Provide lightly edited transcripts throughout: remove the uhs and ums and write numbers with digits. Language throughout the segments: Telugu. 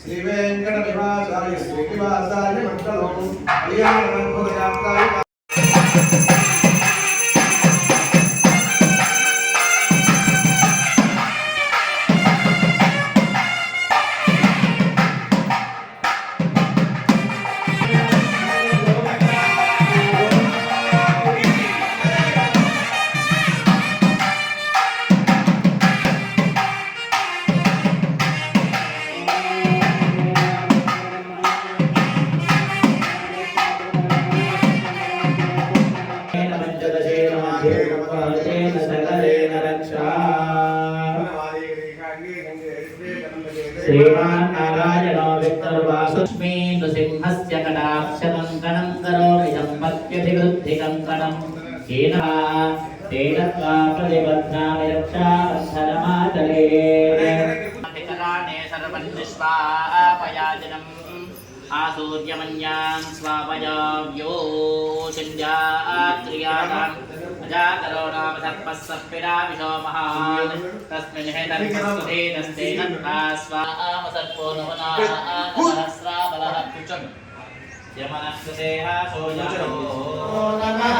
श्री वेंकट निवासाय श्रीनिवासाय मंगलम कल्याणमंगलयात्राय श्रीमान्नारायणो वित्तर्वासुस्मी नृसिंहस्य कटाक्षकङ्कणं करोमि सम्पत्त्यभिवृद्धिकङ्कणं येन तेन त्वा प्रतिबध्नामि रक्षाबन्धनमाचले सर्वं निष्पापयाजनम् आसूर्यमन्यान् स्वापयाव्यो सिन्ध्यात्रियाणाम् अजाकरो नाम सर्पः सर्पिराविशो महान् तस्मिन् हेतर्मस्वधे दन्तेन स्वाम सर्पो नमः कुचम् यमनस्कृते सोऽयो नमः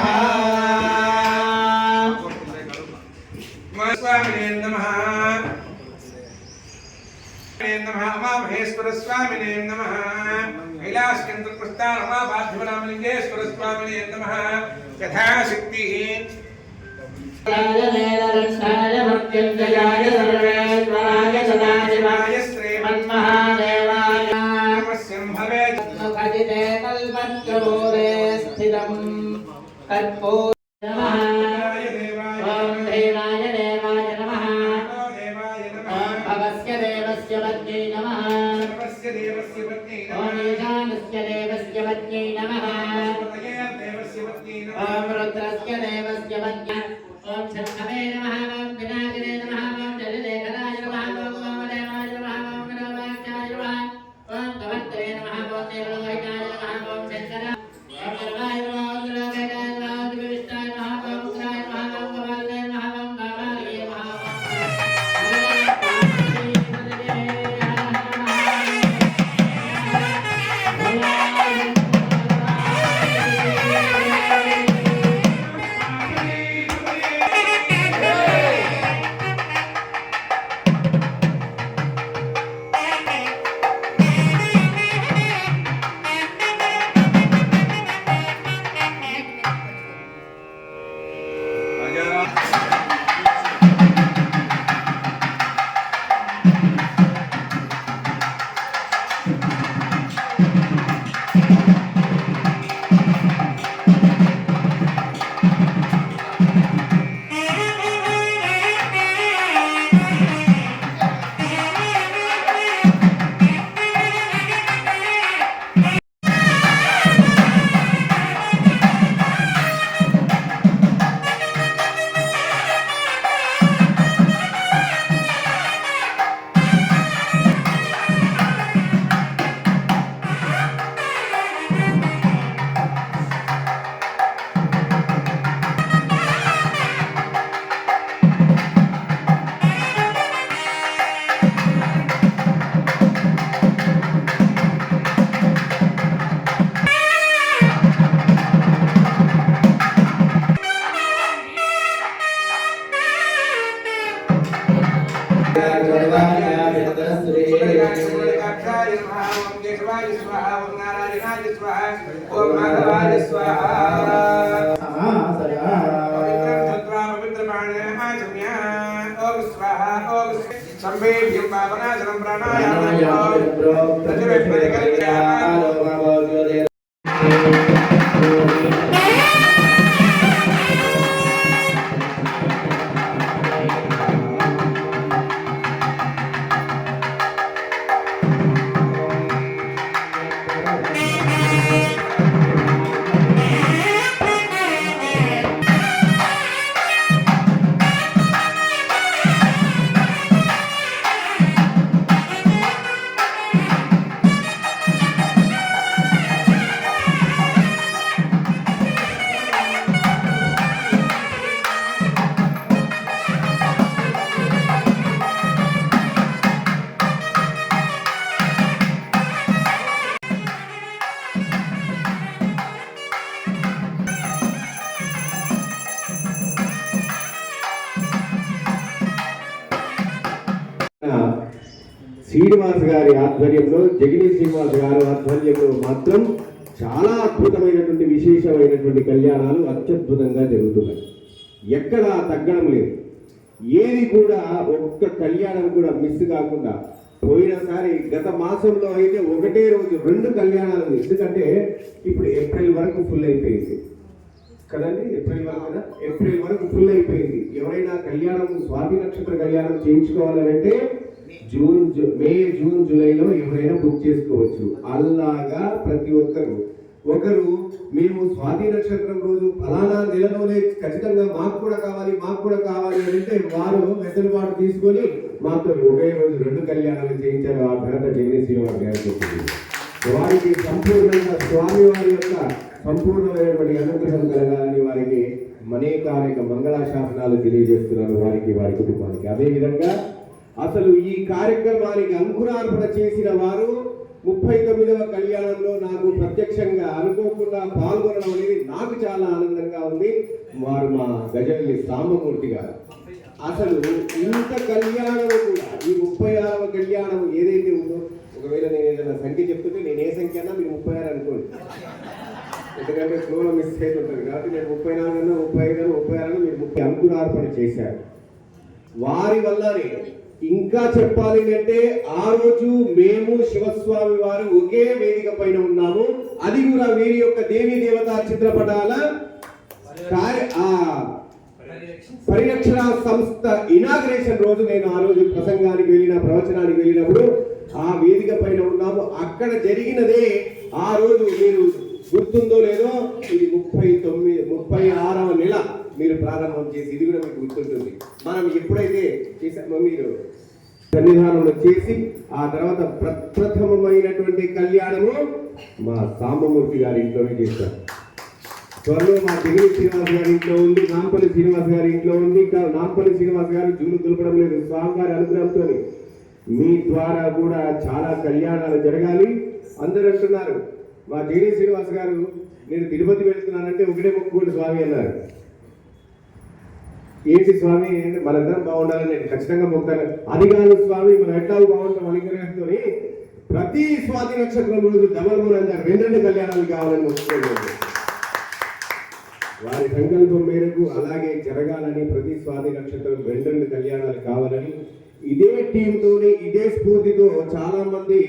स्वामिने नमः नमः उमा महेश्वर स्वामिने नमः कैलासकेन्द्रप्रस्थान उमा पार्थिवनामलिंगेश्वर स्वामिने नमः यथाशक्तिः मृत्युञ्जयाय सर्वेश्वराय सदाशिवाय श्रीमन्महादेवाय नमस्यम्भवे मुखजिते कल्पत्रमूले स्थितं कर्पूर नमः ॐ देवाय देवाय नमः ॐ भवस्य देवस्य पत्न्यै नमः ॐ ईशानस्य देवस्य पत्न्यै नमः ॐ रुद्रस्य देवस्य पत्न्यै ॐ शम्भवे नमः ॐ विनायकाय नमः ॐ जलदेवराय नमः ॐ वामदेवाय नमः ॐ गणवाचार्य नमः ॐ भवत्रे नमः ॐ देवलोकाय नमः ॐ शंकराय ॐ सर्वाय नमः ॐ लोकाय नमः ॐ विष्टाय नमः ॐ उग्राय नमः ॐ कमलाय नमः ॐ कामाय नमः केशवाय नमः ओम केशवाय स्वाहा ओम नारायणाय स्वाहा ओम माधवाय स्वाहा पवित्रं धत्वा पवित्रपाणेः आचम्य ओम स्वाहा ओम संवेद्यं पावनासनं प्राणायामं प्रतिवेद्यकल्याणं శ్రీనివాస్ గారి ఆధ్వర్యంలో జగిని శ్రీనివాస్ గారి ఆధ్వర్యంలో మాత్రం చాలా అద్భుతమైనటువంటి విశేషమైనటువంటి కళ్యాణాలు అత్యద్భుతంగా జరుగుతున్నాయి. ఎక్కడా తగ్గడం లేదు. ఏది కూడా ఒక్క కళ్యాణం కూడా మిస్ కాకుండా పోయినసారి గత మాసంలో అయితే ఒకటే రోజు 2 కళ్యాణాలు. ఎందుకంటే ఇప్పుడు ఏప్రిల్ వరకు ఫుల్ అయిపోయింది కదండి. ఏప్రిల్ వరకు ఫుల్ అయిపోయింది. ఎవరైనా కళ్యాణం స్వాతి నక్షత్ర కళ్యాణం చేయించుకోవాలంటే మే జూన్ జూలైలో ఎవరైనా బుక్ చేసుకోవచ్చు. అలాగా ప్రతి ఒకరు మేము స్వాతి నక్షత్రం రోజు ఫలానా నెలలోనే ఖచ్చితంగా మాకు కూడా కావాలి అంటే వారు వెసులుబాటు తీసుకొని మాతో ఒకే రోజు 2 కళ్యాణాలు చేయించారు. ఆ ఘనత జగన్ శ్రీనివాస్ గారికి. వారికి సంపూర్ణంగా స్వామి వారి యొక్క సంపూర్ణమైనటువంటి అనుగ్రహం కలగాలని వారికి అనేక మంగళాశాసనాలు తెలియజేస్తున్నారు వారికి, వారి కుటుంబానికి. అదేవిధంగా అసలు ఈ కార్యక్రమానికి అంకురార్పణ చేసిన వారు 39వ కళ్యాణంలో నాకు ప్రత్యక్షంగా అనుకోకుండా పాల్గొనడం అనేది నాకు చాలా ఆనందంగా ఉంది. వారు మా గజల్లి సాంబమూర్తి గారు. అసలు ఇంత కళ్యాణం కూడా ఈ 36వ కళ్యాణం ఏదైతే ఉందో, ఒకవేళ నేను ఏదైనా సంఖ్య చెప్తుంటే నేను ఏ సంఖ్య అన్నా మీరు 36 అనుకోండి. ఎందుకంటే ఫ్లోలో మిస్ అవుతుంటారు కాబట్టి నేను 34 అన్నా 35 అన్నా 36 అన్నా మీరు 30 అంకురార్పణ చేశారు. వారి వల్లనే ఇంకా చెప్పాలి అంటే ఆ రోజు మేము శివస్వామి వారు ఒకే వేదిక పైన ఉన్నాము. అది కూడా వీరి యొక్క దేవీ దేవతా చిత్రపటాల పరిరక్షణ సంస్థ ఇనాగ్రేషన్ రోజు నేను ఆ రోజు ప్రవచనానికి వెళ్ళినప్పుడు ఆ వేదిక పైన ఉన్నాము. అక్కడ జరిగినదే ఆ రోజు మీరు గుర్తుందో లేదో, ఇది 36వ నెల మీరు ప్రారంభం చేసి, ఇది కూడా మీకు గుర్తుంటుంది. మనం ఎప్పుడైతే చేసామో మీరు సన్నిధానంలో చేసి ఆ తర్వాత ప్రప్రథమమైనటువంటి కళ్యాణము మా సాంబమూర్తి గారి ఇంట్లోనే చేశారు. త్వరలో మా జగన్ శ్రీనివాస్ గారి ఇంట్లో ఉంది, నాంపల్లి శ్రీనివాస్ గారి ఇంట్లో ఉంది. నాంపల్లి శ్రీనివాస్ గారు జూలు దులపడం లేదు. స్వామివారి అనుగ్రహంతో మీ ద్వారా కూడా చాలా కళ్యాణాలు జరగాలి. అందరూ అంటున్నారు మా జగన్ శ్రీనివాస్ గారు నేను తిరుపతి వెళ్తున్నానంటే ఒకటే మొక్కుకోండి స్వామి అన్నారు. ఏంటి స్వామి, మనందరం బాగుండాలని నేను ఖచ్చితంగా మొక్కుతాను. అది కాదు స్వామి, మనం ఎట్లా బాగుంటాం అనుగ్రహంతో ప్రతి స్వాతి నక్షత్రం రోజు డబల్మూలంగా 2 కళ్యాణాలు కావాలని మొక్కుకోండి. వారి సంకల్పం మేరకు అలాగే జరగాలని, ప్రతి స్వాతి నక్షత్రం 2 కళ్యాణాలు కావాలని ఇదే టీంతోని ఇదే స్ఫూర్తితో చాలా మంది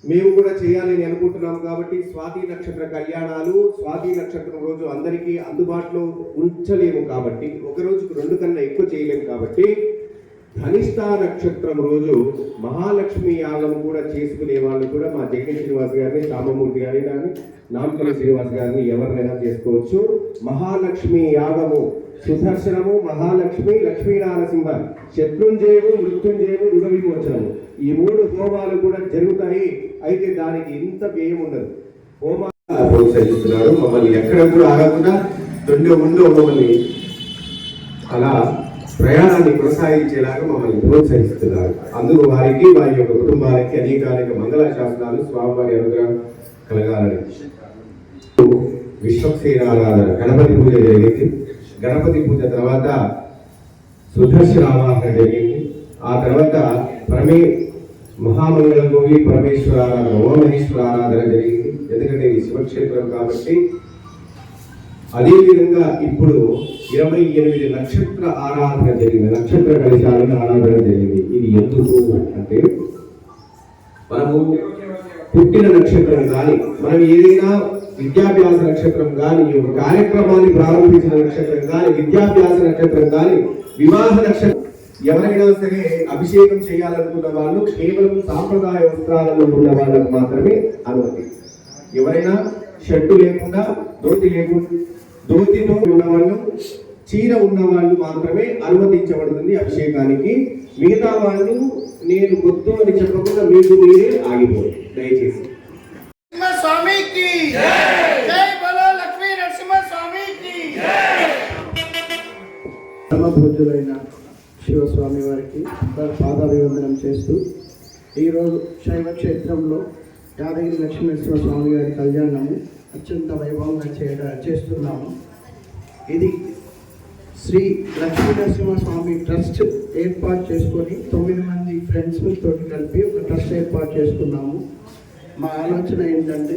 మేము కూడా చేయాలని అనుకుంటున్నాం. కాబట్టి స్వాతి నక్షత్ర కళ్యాణాలు స్వాతి నక్షత్రం రోజు అందరికీ అందుబాటులో ఉంచలేము కాబట్టి, ఒక రోజుకు 2 కన్నా ఎక్కువ చేయలేము కాబట్టి ధనిష్ట నక్షత్రం రోజు మహాలక్ష్మి యాగం కూడా చేసుకునే వాళ్ళు కూడా మా జగన్ శ్రీనివాస్ గారిని, సాంబమూర్తి గారిని కానీ నాంపల్లి శ్రీనివాస్ గారిని ఎవరినైనా చేసుకోవచ్చు. మహాలక్ష్మి యాగము సుదర్శనము, మహాలక్ష్మి, లక్ష్మీనారసింహ, శత్రుంజయము, మృత్యుంజయము, రుణ విమోచనము, ఈ 3 హోమాలు కూడా జరుగుతాయి. అయితే దానికి ఇంత వ్యయం ఉండదు. హోమాలు ప్రోత్సహిస్తున్నారు. మమ్మల్ని ఎక్కడ కూడా ఆగకుండా మమ్మల్ని అలా ప్రయాణాన్ని కొనసాగించేలాగా మమ్మల్ని ప్రోత్సహిస్తున్నారు. అందుకు వారికి, వారి యొక్క కుటుంబాలకి అనేక మంగళాశాసనాలు స్వామివారి అనుగ్రహం కలగాలని. విశ్వక్సేన ఆరాధన, గణపతి పూజ జరిగింది. గణపతి పూజ తర్వాత సుదర్శన ఆవాహన జరిగింది. ఆ తర్వాత మహామంగళ గౌరీ పరమేశ్వర ఆరాధన ఉమామహేశ్వర ఆరాధన జరిగింది. ఎందుకంటే ఇది శివక్షేత్రం కాబట్టి. అదేవిధంగా ఇప్పుడు 28 నక్షత్ర ఆరాధన జరిగింది, నక్షత్ర కలశాలను ఆరాధన జరిగింది. ఇది ఎందుకు అంటే మనము పుట్టిన నక్షత్రం కానీ, మనం ఏదైనా విద్యాభ్యాస నక్షత్రం కానీ, ఒక కార్యక్రమాన్ని ప్రారంభించిన నక్షత్రం కానీ, విద్యాభ్యాస నక్షత్రం కానీ, వివాహ నక్షత్రం, ఎవరైనా సరే అభిషేకం చేయాలనుకున్న వాళ్ళు కేవలం సాంప్రదాయ వస్త్రాలలో ఉన్న వాళ్ళకు మాత్రమే అనుమతి. ఎవరైనా షర్టు లేకుండా, ధోతితో ఉన్నవాళ్ళు, చీర ఉన్నవాళ్ళు మాత్రమే అనుమతించబడుతుంది అభిషేకానికి. మిగతా వాళ్ళు నేను గుర్తు అని చెప్పకుండా మీకు మీరే ఆగిపోయి దయచేసి. స్వామికి జై బలో లక్ష్మీ నరసింహ స్వామికి పూజ్యులైన శివస్వామి వారికి పాదాభివందనం చేస్తూ ఈరోజు శైవ క్షేత్రంలో యాదగిరి లక్ష్మీనరసింహ స్వామి గారి కళ్యాణము అత్యంత వైభవంగా చేస్తున్నాము. ఇది శ్రీ లక్ష్మీనరసింహ స్వామి ట్రస్ట్ ఏర్పాటు చేసుకొని 9 మంది ఫ్రెండ్స్ తోటి కలిపి ఒక ట్రస్ట్ ఏర్పాటు చేసుకున్నాము. మా ఆలోచన ఏంటంటే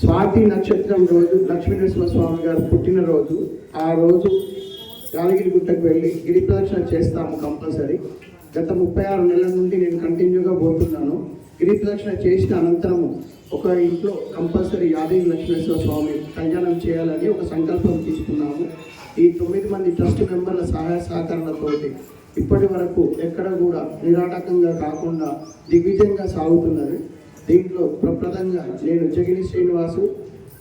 స్వాతి నక్షత్రం రోజు లక్ష్మీనరసింహ స్వామి గారు పుట్టినరోజు, ఆ రోజు యాదగిరి గుట్టకు వెళ్ళి గిరి ప్రదక్షిణ చేస్తాము కంపల్సరీ. గత 36 నెలల నుండి నేను కంటిన్యూగా పోతున్నాను. గిరి ప్రదక్షిణ చేసిన అనంతరము ఒక ఇంట్లో కంపల్సరీ యాదగిరి లక్ష్మీనరసింహ స్వామి కళ్యాణం చేయాలని ఒక సంకల్పం తీసుకున్నాము. ఈ 9 మంది ట్రస్ట్ మెంబర్ల సహాయ సహకారాలతోటి ఇప్పటి వరకు ఎక్కడ కూడా నిరాటకంగా కాకుండా దిగ్విజయంగా సాగుతున్నది. దీంట్లో ప్రప్రదంగా నేను జగిని శ్రీనివాసు,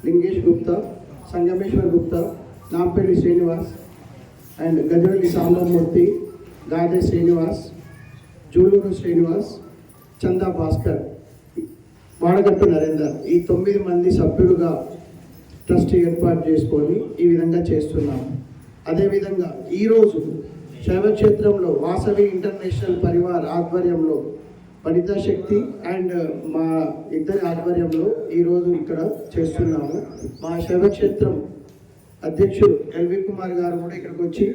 లింగేష్ గుప్తా, సంగమేశ్వర్ గుప్తా, నాంపల్లి శ్రీనివాస్ అండ్ గజవల్లి సాంబమూర్తి, గాదే శ్రీనివాస్, జూలూరు శ్రీనివాస్, చందా భాస్కర్, వాడగట్టు నరేందర్, ఈ 9 మంది సభ్యులుగా ట్రస్ట్ ఏర్పాటు చేసుకొని ఈ విధంగా చేస్తున్నాము. అదేవిధంగా ఈరోజు శైవక్షేత్రంలో వాసవి ఇంటర్నేషనల్ పరివార్ ఆధ్వర్యంలో వనితా శక్తి అండ్ మా ఇద్దరి ఆధ్వర్యంలో ఈరోజు ఇక్కడ చేస్తున్నాము. మా శైవక్షేత్రం అధ్యక్షుడు ఎల్వి కుమార్ గారు కూడా ఇక్కడికి వచ్చి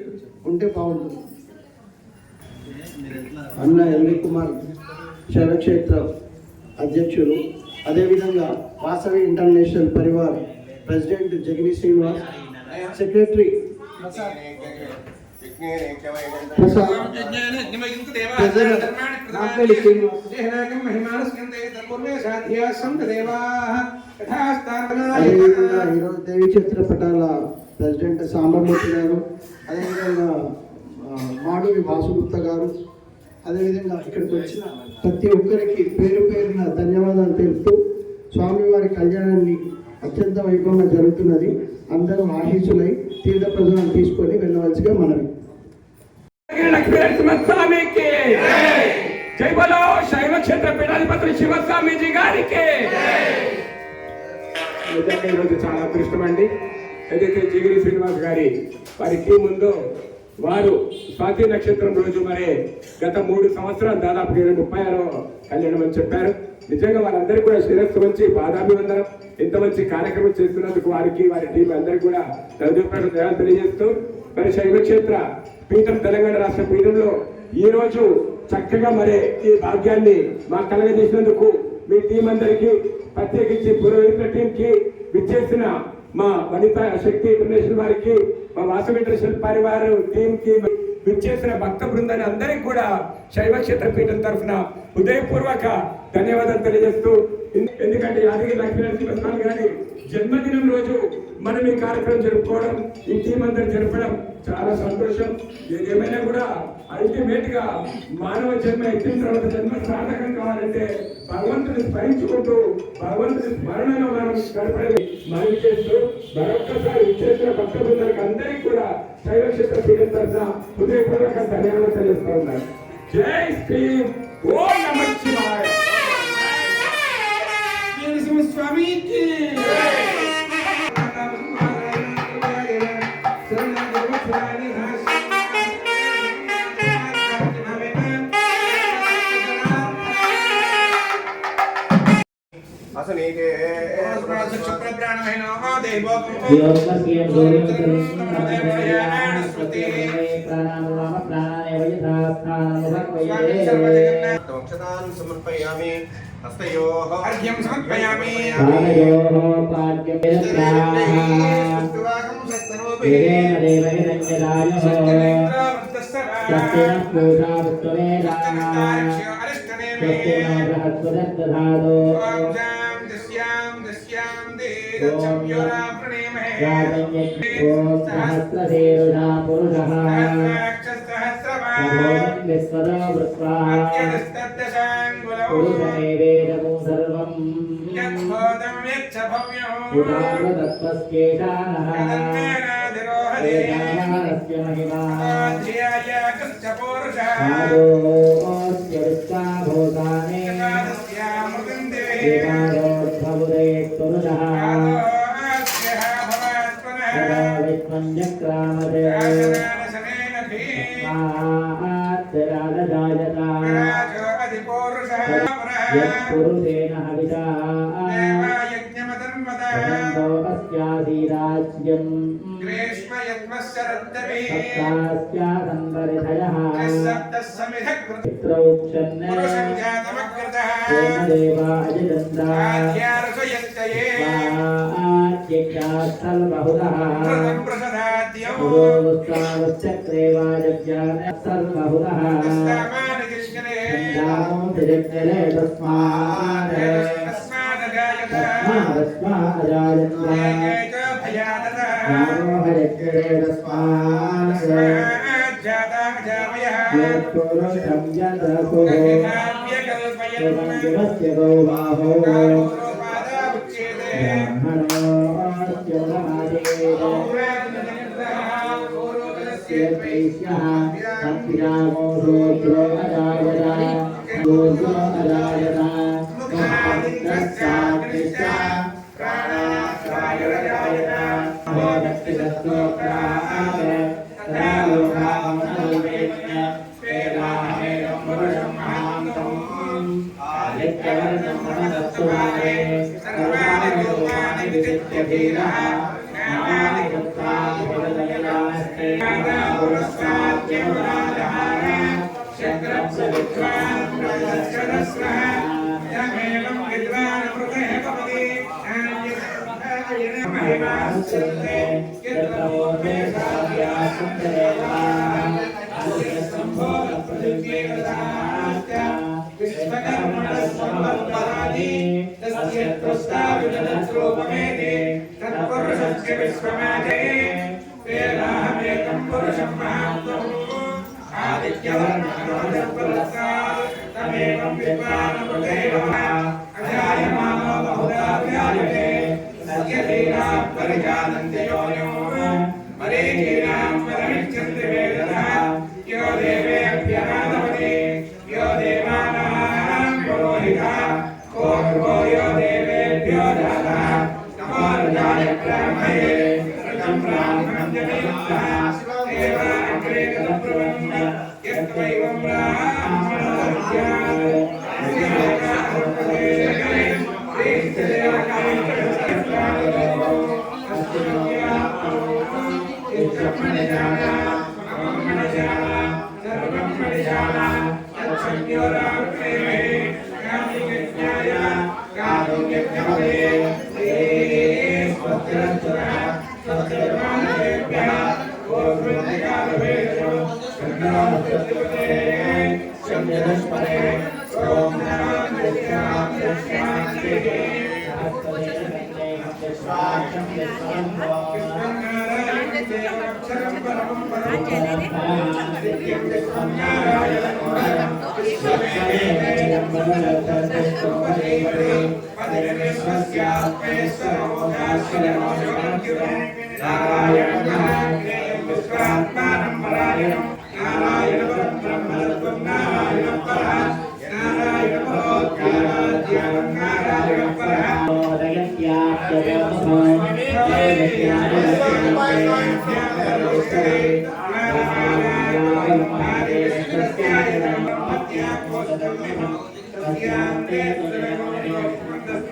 ఉంటే బాగుంటుంది. అన్న ఎల్వి కుమార్ శైవక్షేత్ర అధ్యక్షులు, అదేవిధంగా Vasavi international Parivar president జగిని Srinivas, secretary Prasad, అదేవిధంగా ఈరోజు దేవి చిత్రపటాల ప్రెసిడెంట్ సాంబమూర్తి గారు, అదేవిధంగా మాడూరి వాసుగుప్త గారు, అదేవిధంగా ఇక్కడికి వచ్చిన ప్రతి ఒక్కరికి పేరు పేరున ధన్యవాదాలు తెలుపుతూ స్వామివారి కళ్యాణాన్ని అత్యంత వైభవంగా జరుగుతున్నది. అందరూ ఆశీస్సులై తీర్థ ప్రజలను తీసుకొని వెళ్ళవలసిగా మనవి. లక్ష్మీనరసింహస్వామికి జై బలో శైవ క్షేత్ర పీఠాధిపతి శివస్వామీజీ గారికి. నిజంగా ఈరోజు చాలా అదృష్టం అండి. ఏదైతే జిగిరి శ్రీనివాస్ గారి వారి టీం ఉందో వారు స్వాతి నక్షత్రం రోజు మరి గత 3 సంవత్సరాలు దాదాపు 36వ కళ్యాణం అని చెప్పారు. నిజంగా వారందరికీ కూడా శిరస్సు మంచి పాదాభివందనం. ఇంత మంచి కార్యక్రమం చేస్తున్నందుకు వారికి వారి టీం అందరికీ కూడా ధన్యవాదాలు తెలియజేస్తూ మరి శైవక్షేత్ర పీఠం తెలంగాణ రాష్ట్ర పీఠంలో ఈ రోజు చక్కగా మరి ఈ భాగ్యాన్ని మాకు కలగజేసినందుకు మీ టీం అందరికీ, ప్రత్యేకించి పురోహితుల టీంకి, విచ్చేసిన మా వనితా శక్తి ఇంటర్నేషనల్ వారికి, మా వాసవి ఇంటర్నేషనల్ పరివార్ టీంకి, విచ్చేసిన భక్త బృందాన్ని అందరికీ కూడా శైవక్షేత్ర పీఠం తరఫున హృదయపూర్వక ధన్యవాదాలు తెలియజేస్తూ, ఎందుకంటే యాదగిరి లక్ష్మీనరసింహస్వామి గారి జన్మదినం రోజు మనం ఈ కార్యక్రమం జరుపుకోవడం, ఈ టీం అందరూ జరపడం చాలా సంతోషం. ఏదేమైనా కూడా అల్టిమేట్ గా మానవ జన్మ ఎత్తిన తర్వాత జన్మ సార్థకం కావాలంటే భగవంతుని స్మరించుకుంటూ భగవంతుని స్మరణలో మనం గడపడని మనవి చేస్తూ మరొక్కసారి చేసిన భక్త బృందానికి అందరికీ కూడా శైవక్షేత్ర పీఠం తరఫున హృదయపూర్వక ధన్యవాదాలు తెలియజేస్తూ ఉన్నారు. జై శ్రీ ఓం నమః శివాయ. స్వామికి आसनीके वक्षतान् समर्पयामि हस्तयोः अर्घ्यं समर्पयामि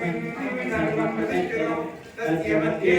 Thank you. तस्य मध्ये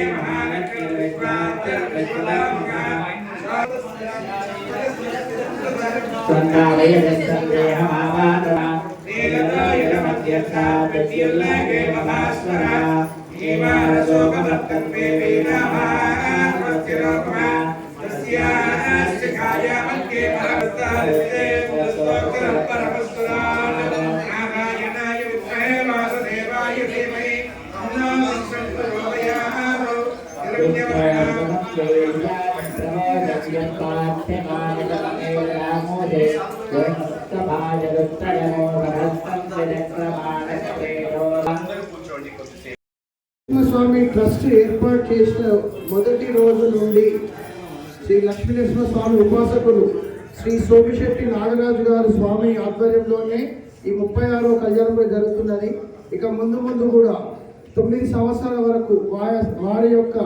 స్వామి ట్రస్ట్ ఏర్పాటు చేసిన మొదటి రోజు నుండి శ్రీ లక్ష్మీనరసింహ స్వామి ఉపాసకులు శ్రీ సోమిశెట్టి నాగరాజు గారు స్వామి ఆధ్వర్యంలోనే ఈ 36వ కళ్యాణం జరుగుతున్నది. ఇక ముందు ముందు కూడా 9 సంవత్సరాల వరకు వారి యొక్క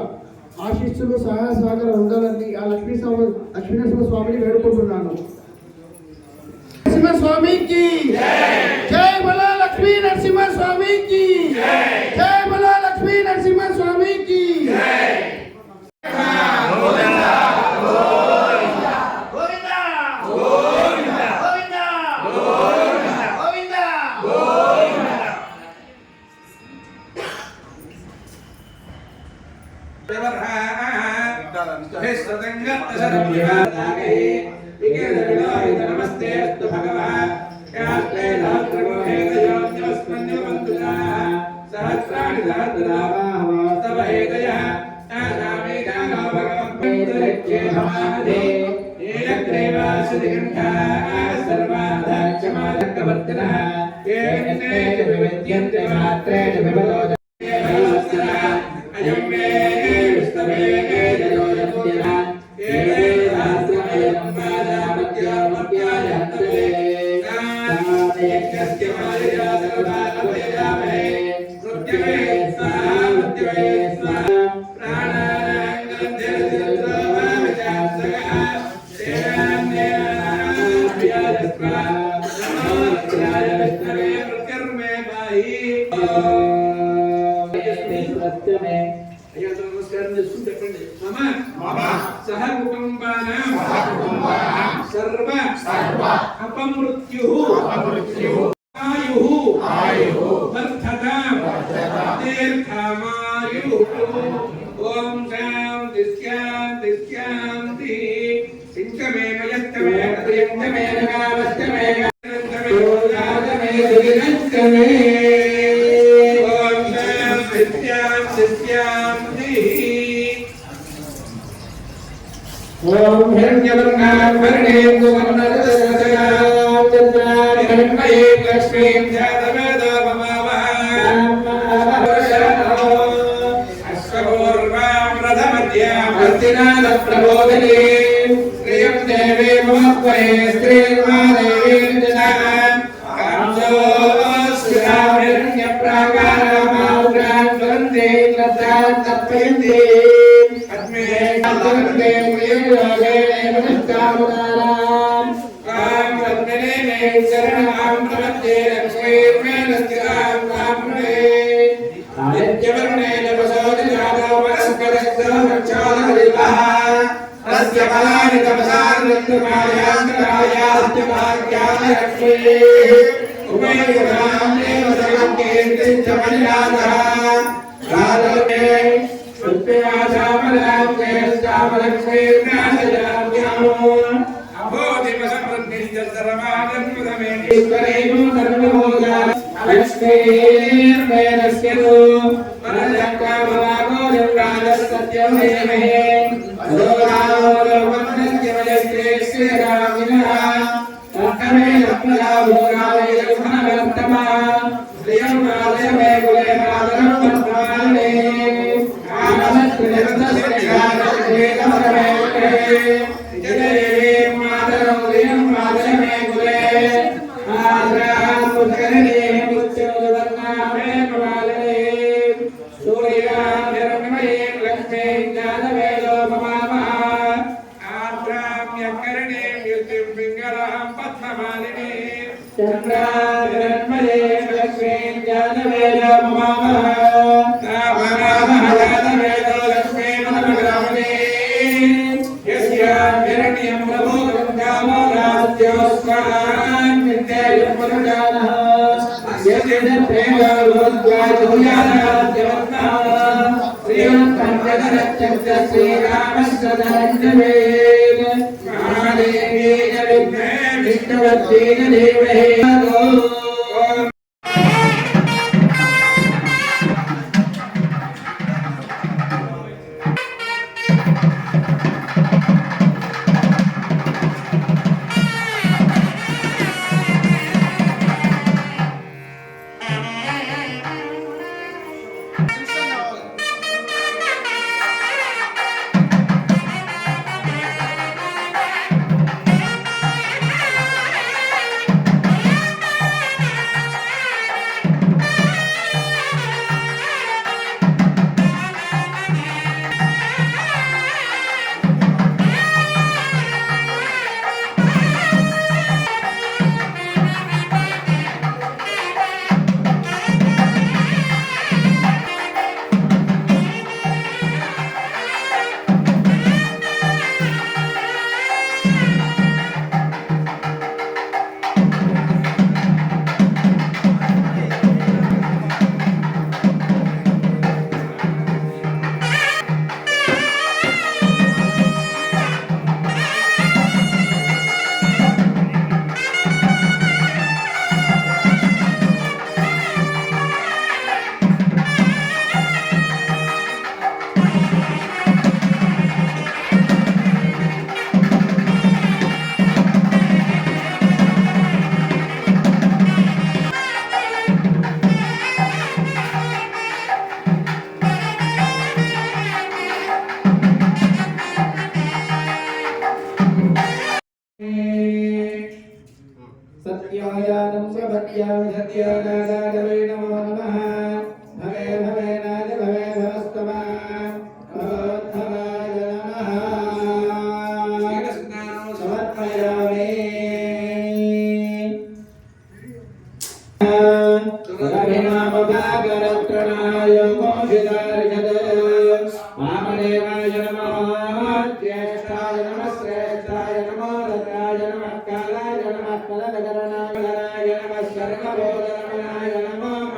ఆశీస్సులు సహాయ సహకారం ఉండాలని ఆ లక్ష్మీనరసింహ స్వామిని వేడుకుంటున్నాను. నరసింహ స్వామికి జై బలా లక్ష్మీ నరసింహ స్వామికి జై బలా లక్ష్మీ నరసింహ స్వామికి नमस्ते भगवान सहस्राणि सहस्रनाम हेदयः सह कुटुंबानां सर्व अपमृत्युः आयुः वर्धतां दीर्घमायुः ओम शांति शांति शांति सिंचमे मयस्तमे प्रियंतमे नगावस्तमे योगादमे दिगंतमे ओम शांति शांति शांति ओम हिरण्यवर्णाभरणे सुवर्णरजतयां चन्द्राणिमये लक्ष्मीं अश्वपूर्वां रथमध्यां हस्तिनाथप्रबोधिनीं श्रियं देवी ममत्वये श्रीर्मादेवीं जनां कांसोऽस्यां हिरण्यप्राकारामाग्रां ज्वलन्ते लब्धां तर्पयन्ति चंद्राधरन्मये लक्ष्मीं जानवेद मम सत्यायानं प्रपद्यां सत्यानागागवे नमो नमः भवे भवे नाद भवे भवस्तमा भवोत्थवाय नमः समर्पयामि रविनामभागरत्रणाय मोहितार्घद वामदेवाय नमः ज्येष्ठाय नमः श्रेष्ठाय नमो रत्राय नमः कालाय नमः फलदकरणाय नमः सर्वभूतरमणाय नमः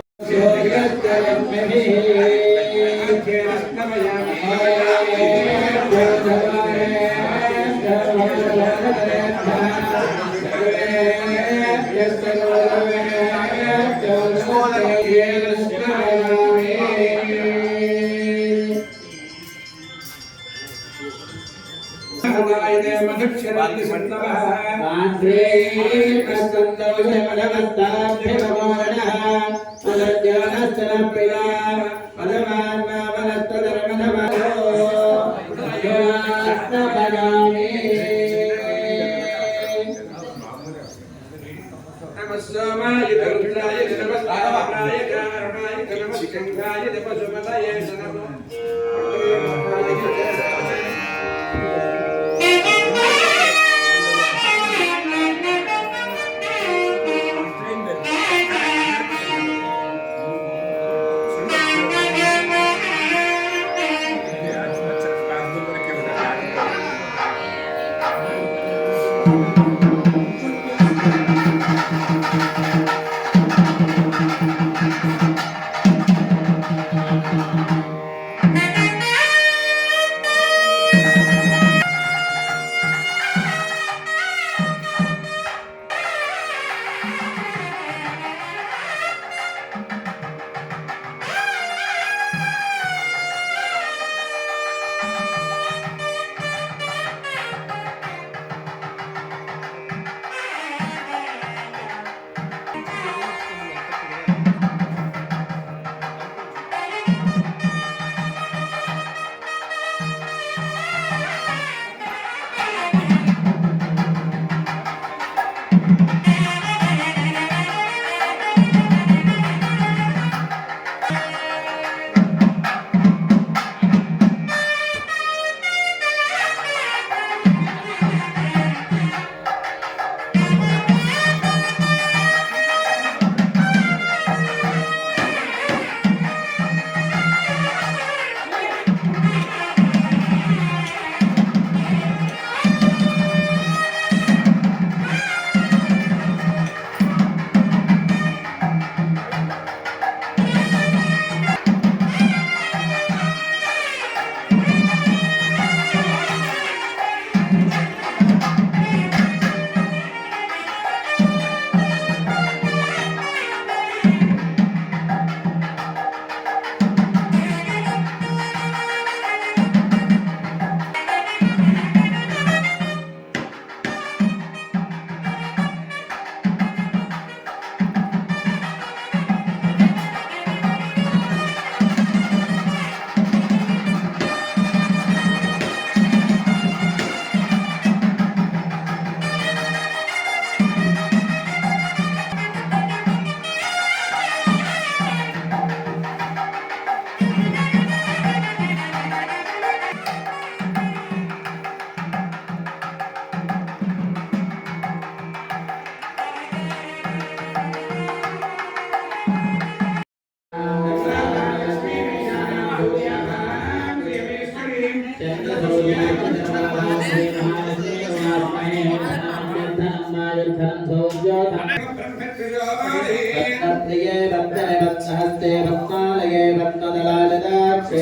प्रिये भक्तने भक्तहस्ते भक्तालये भक्तदलालदाक्षे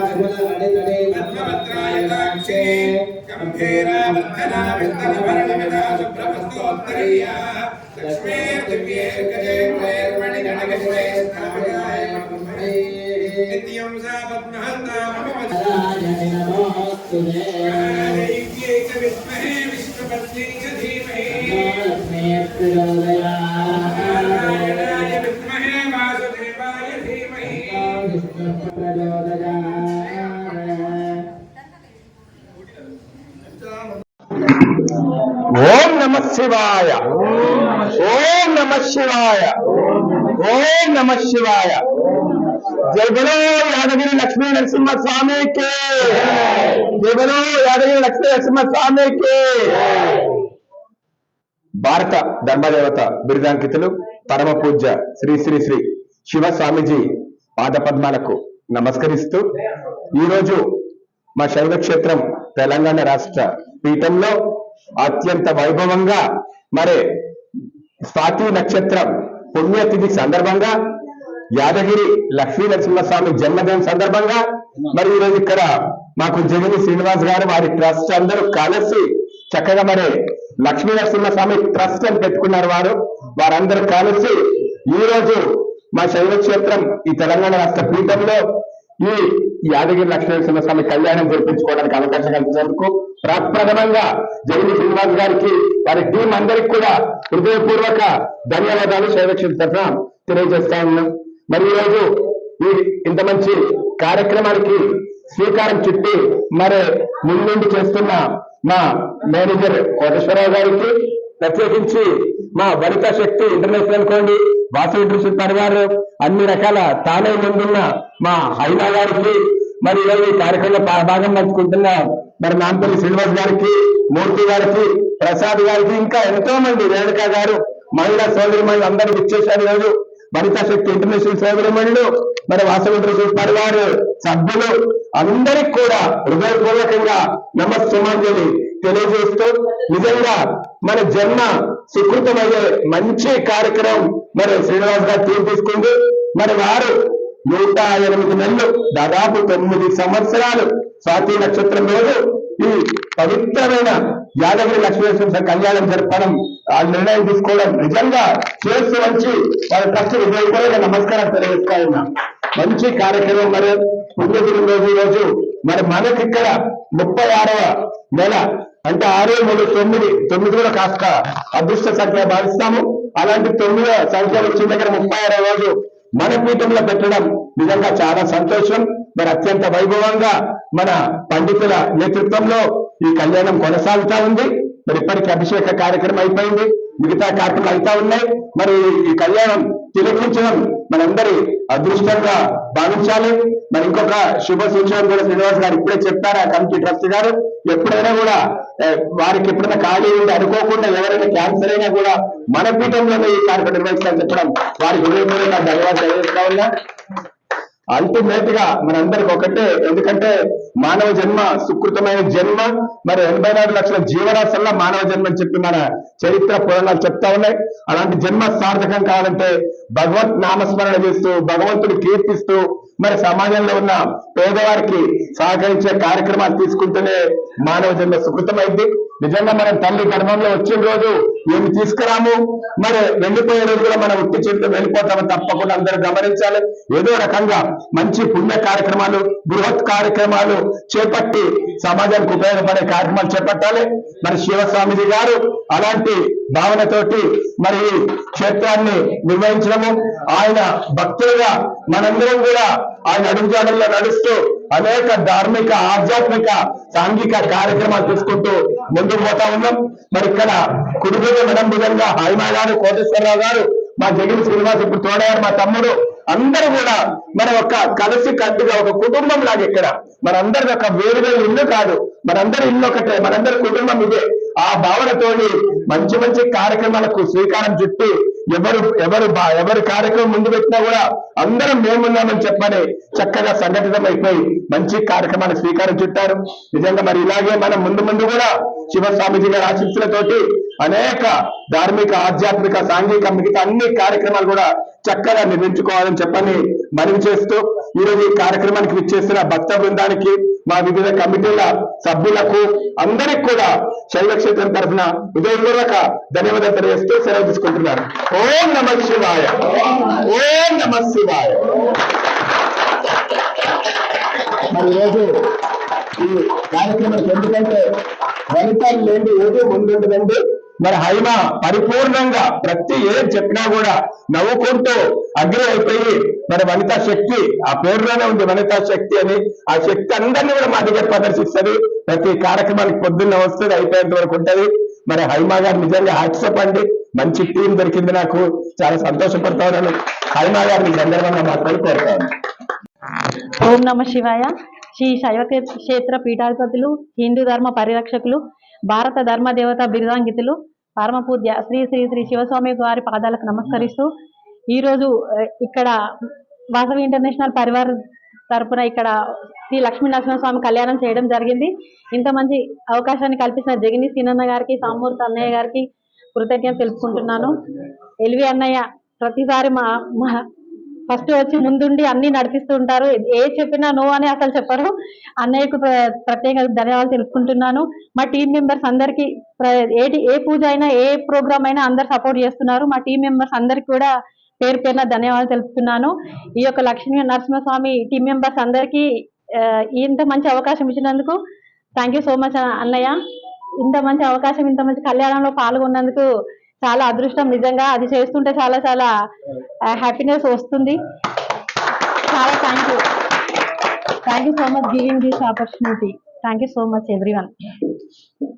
विपुलगणितने भक्तभद्रायदाक्षे गम्भीरा वर्धना विष्णुभरणविदा सुप्रभस्तोत्तरीया लक्ष्मी दिव्ये गजे मणिगणगणे स्थापयाय नित्यं सा पद्महस्ता राजने नमोस्तुते देव्यै च विद्महे विष्णुपत्न्यै च धीमहि लक्ष्मी प्रचोदयात् विद्महे वासुदेवाय धीमहि विष्णु ఓం నమ శివాయ ఓం నమ శివాయ ఓం నమ శివాయ జై బలో యాదగిరి లక్ష్మీ నరసింహ స్వామికి జై బలో యాదగిరి లక్ష్మీ నరసింహ స్వామికి భారత ధర్మదేవత బిరుదాంకితులు పరమ పూజ్య శ్రీ శ్రీ శ్రీ శివ స్వామిజీ పాదపద్మాలకు నమస్కరిస్తూ ఈరోజు మా శైవ క్షేత్రం తెలంగాణ రాష్ట్ర పీఠంలో అత్యంత వైభవంగా మరి స్వాతి నక్షత్రం పుణ్యతిథి సందర్భంగా యాదగిరి లక్ష్మీ నరసింహస్వామి జన్మదినం సందర్భంగా మరి ఈరోజు ఇక్కడ మాకు జగని శ్రీనివాస్ గారు వారి ట్రస్ట్ అందరూ కలిసి చక్కగా మరి లక్ష్మీ నరసింహస్వామి ట్రస్ట్ అని పెట్టుకున్నారు వారందరూ కలిసి ఈ రోజు మా శైవ క్షేత్రం ఈ తెలంగాణ రాష్ట్ర పీఠంలో ఈ యాదగిరి లక్ష్మీనరసింహస్వామి కళ్యాణం జరిపించుకోవడానికి అవకాశం కల్పించేందుకు ప్రప్రథమంగా జగని శ్రీనివాస్ గారికి వారి టీం అందరికి కూడా హృదయపూర్వక ధన్యవాదాలు శైవక్షేత్రం తెలియజేస్తా ఉన్నాం. మరి ఈరోజు ఈ ఇంత మంచి కార్యక్రమానికి శ్రీకారం చుట్టి మరి ముందుండి చేస్తున్న మా మేనేజర్ కోటేశ్వరరావు గారికి, ప్రత్యేకించి మా వనితా శక్తి ఇంటర్నేషనల్ అనుకోండి, వాసు ఇంటర్నేషనల్ పరివారం, అన్ని రకాల తానే ముందున్న మా హైనా గారికి, మరి ఈరోజు ఈ కార్యక్రమంలో భాగం పంచుకుంటున్న మరి నాంపల్లి శ్రీనివాస్ గారికి, మూర్తి గారికి, ప్రసాద్ గారికి, ఇంకా ఎంతో మంది రేణుకా గారు, మహిళా సోదరిమణులు అందరూ ఇచ్చేసారు. ఈరోజు వనితా శక్తి ఇంటర్నేషనల్ సోదరిమణులు, మరి వాసు ఇంటర్నేషనల్ పరివారం సభ్యులు అందరికి కూడా హృదయపూర్వకంగా నమస్సుమాంజలి తెలియజేస్తూ, నిజంగా మన జన్మ సుకృతమయ్యే మంచి కార్యక్రమం మరి శ్రీనివాస్ గారు తీసుకుంది. మరి వారు 108 నెలలు దాదాపు 9 సంవత్సరాలు స్వాతి నక్షత్రం రోజు ఈ పవిత్రమైన యాదగిరి లక్ష్మీనరసింహ కళ్యాణం జరపడం, ఆ నిర్ణయం తీసుకోవడం నిజంగా చేస్తూ వచ్చి వారి ట్రస్ట్ హృదయపూర్వక నమస్కారం తెలియజేస్తా ఉన్నా. మంచి కార్యక్రమం. మరి పుణ్యదినం రోజు మరి మనకి ఇక్కడ 36వ నెల అంటే 6, 3, 9 కూడా కాస్త అదృష్ట సంఖ్య భావిస్తాము. అలాంటి 9వ సంఖ్య వచ్చిన దగ్గర 36వ రోజు మన పీఠంలో పెట్టడం నిజంగా చాలా సంతోషం. మరి అత్యంత వైభవంగా మన పండితుల నేతృత్వంలో ఈ కళ్యాణం కొనసాగుతా ఉంది. మరి ఇప్పటికీ అభిషేక కార్యక్రమం అయిపోయింది, మిగతా కార్యక్రమాలు అవుతా ఉన్నాయి. మరి ఈ కళ్యాణం తిలకించడం మనందరి అదృష్టంగా భావించాలి. మరి ఇంకొక శుభ సూచన కూడా శ్రీనివాస్ గారు ఇప్పుడే చెప్పారు, ఆ కమిటీ ట్రస్ట్ గారు, ఎప్పుడైనా కూడా వారికి ఎప్పుడైనా ఖాళీ ఉండి అనుకోకుండా ఎవరైనా క్యాన్సర్ అయినా కూడా మన పీఠంలోనే ఈ కార్యక్రమం నిర్వహించాలని చెప్పడం వారికి హృదయపూర్వక ధన్యవాదాలు తెలియజేస్తా ఉన్నా. అల్టిమేట్ గా మనందరికి ఒకటే, ఎందుకంటే మానవ జన్మ సుకృతమైన జన్మ. మరి 84 లక్షల జీవరాశుల్లో మానవ జన్మ అని చెప్పి మన చరిత్ర పురాణాలు చెప్తా ఉన్నాయి. అలాంటి జన్మ సార్థకం కావాలంటే భగవత్ నామస్మరణ చేస్తూ, భగవంతుడు కీర్తిస్తూ, మరి సమాజంలో ఉన్న పేదవారికి సహకరించే కార్యక్రమాలు తీసుకుంటూనే మానవ జన్మ సుకృతమైంది. నిజంగా మనం తల్లి గర్భంలో వచ్చిన రోజు ఏమి తీసుకురాము, మరి వెళ్ళిపోయే రోజు కూడా మనం ఉట్టి చేతితో వెళ్ళిపోతామని తప్పకుండా అందరూ గమనించాలి. ఏదో రకంగా మంచి పుణ్య కార్యక్రమాలు, బృహత్ కార్యక్రమాలు చేపట్టి సమాజానికి ఉపయోగపడే కార్యక్రమాలు చేపట్టాలి. మరి శివస్వామిజీ గారు అలాంటి భావనతోటి మరి క్షేత్రాన్ని నిర్వహించడము, ఆయన భక్తులుగా మనందరం కూడా ఆయన అడుగుజాడల్లో నడుస్తూ అనేక ధార్మిక, ఆధ్యాత్మిక, సాంఘిక కార్యక్రమాలు తీసుకుంటూ ముందుకు పోతా ఉన్నాం. మరి ఇక్కడ కుటుంబ మేడం విధంగా హైమా గారు, కోటేశ్వరరావు గారు, మా జగన్ శ్రీనివాస్ ఇప్పుడు తోడయ్యారు, మా తమ్ముడు, అందరూ కూడా మన ఒక కలిసి కట్టుగా ఒక కుటుంబం లాగా ఇక్కడ మనందరిది ఒక వేరువేరు ఇల్లు కాదు, మనందరి ఇల్లు ఒకటే, మనందరి కుటుంబం ఇదే. ఆ భావనతోని మంచి మంచి కార్యక్రమాలకు శ్రీకారం చుట్టి ఎవరు కార్యక్రమం ముందు పెట్టినా కూడా అందరం మేమున్నామని చెప్పని చక్కగా సంఘటితమైపోయి మంచి కార్యక్రమాన్ని శ్రీకారం చుట్టారు. నిజంగా మరి ఇలాగే మనం ముందు కూడా శివస్వామిజీ గారి ఆశీస్సులతోటి అనేక ధార్మిక, ఆధ్యాత్మిక, సాంఘిక మిగతా అన్ని కార్యక్రమాలు కూడా చక్కగా నిర్మించుకోవాలని చెప్పని మనవి చేస్తూ ఈరోజు ఈ కార్యక్రమానికి విచ్చేసిన భక్త బృందానికి, మా వివిధ కమిటీల సభ్యులకు అందరికి కూడా శైవ క్షేత్రం తరఫున హృదయపూర్వక ధన్యవాదాలు తెలియజేస్తూ సెలవు తీసుకుంటున్నాను. ఓం నమః శివాయ, ఓం నమః శివాయ. మరి ఈరోజు ఈ కార్యక్రమానికి ఎందుకంటే ఫలితాలు లేని ఏది ముందుండదండి. మరి హైమ పరిపూర్ణంగా ప్రతి ఏం చెప్పినా కూడా నవ్వుకుంటూ అగ్రి అయిపోయి మరి వనితా శక్తి, ఆ పేరులోనే ఉంది వనితా శక్తి అని, ఆ శక్తి అందరినీ కూడా మా దగ్గర ప్రదర్శిస్తుంది. ప్రతి కార్యక్రమానికి పొద్దున్న వస్తుంది, అయిపోయేంత వరకు ఉంటది. మరి హైమ గారు నిజంగా హ్యాట్సప్ అండి, మంచి టీం దొరికింది నాకు, చాలా సంతోషపడతా ఉన్నాను. హైమ గారిని సందర్భంగా మాట్లాడి కోరుతాను. ఓం నమ శివాయ. శ్రీ శైవ క్షేత్ర పీఠాధిపతులు, హిందూ ధర్మ పరిరక్షకులు, భారత ధర్మ దేవత బిరుదాంకితులు, పరమ పూజ్య శ్రీ శ్రీ శ్రీ శివస్వామి వారి పాదాలకు నమస్కరిస్తూ ఈరోజు ఇక్కడ వాసవి ఇంటర్నేషనల్ పరివార్ తరపున ఇక్కడ శ్రీ లక్ష్మీ నరసింహస్వామి కళ్యాణం చేయడం జరిగింది. ఇంత మంచి అవకాశాన్ని కల్పించిన జగిని సీనన్న గారికి, సామూర్తి అన్నయ్య గారికి కృతజ్ఞత తెలుపుకుంటున్నాను. ఎల్వి అన్నయ్య ప్రతిసారి మా ఫస్ట్ వచ్చి ముందుండి అన్ని నడిపిస్తూ ఉంటారు. ఏ చెప్పినా నో అని అసలు చెప్పరు. అన్నయ్యకు ప్రత్యేక ధన్యవాదాలు తెలుపుకుంటున్నాను. మా టీం మెంబర్స్ అందరికి ఏ పూజ అయినా, ఏ ప్రోగ్రామ్ అయినా అందరు సపోర్ట్ చేస్తున్నారు. మా టీం మెంబర్స్ అందరికి కూడా పేరు పేరున ధన్యవాదాలు తెలుపుతున్నాను. ఈ యొక్క లక్ష్మీ నరసింహస్వామి టీం మెంబర్స్ అందరికీ ఇంత మంచి అవకాశం ఇచ్చినందుకు థ్యాంక్ యూ సో మచ్ అన్నయ్య. ఇంత మంచి అవకాశం, ఇంత మంచి కళ్యాణంలో పాల్గొన్నందుకు చాలా అదృష్టం. నిజంగా అది చేస్తుంటే చాలా చాలా హ్యాపీనెస్ వస్తుంది. చాలా thank you so much giving this opportunity. Thank you so much everyone.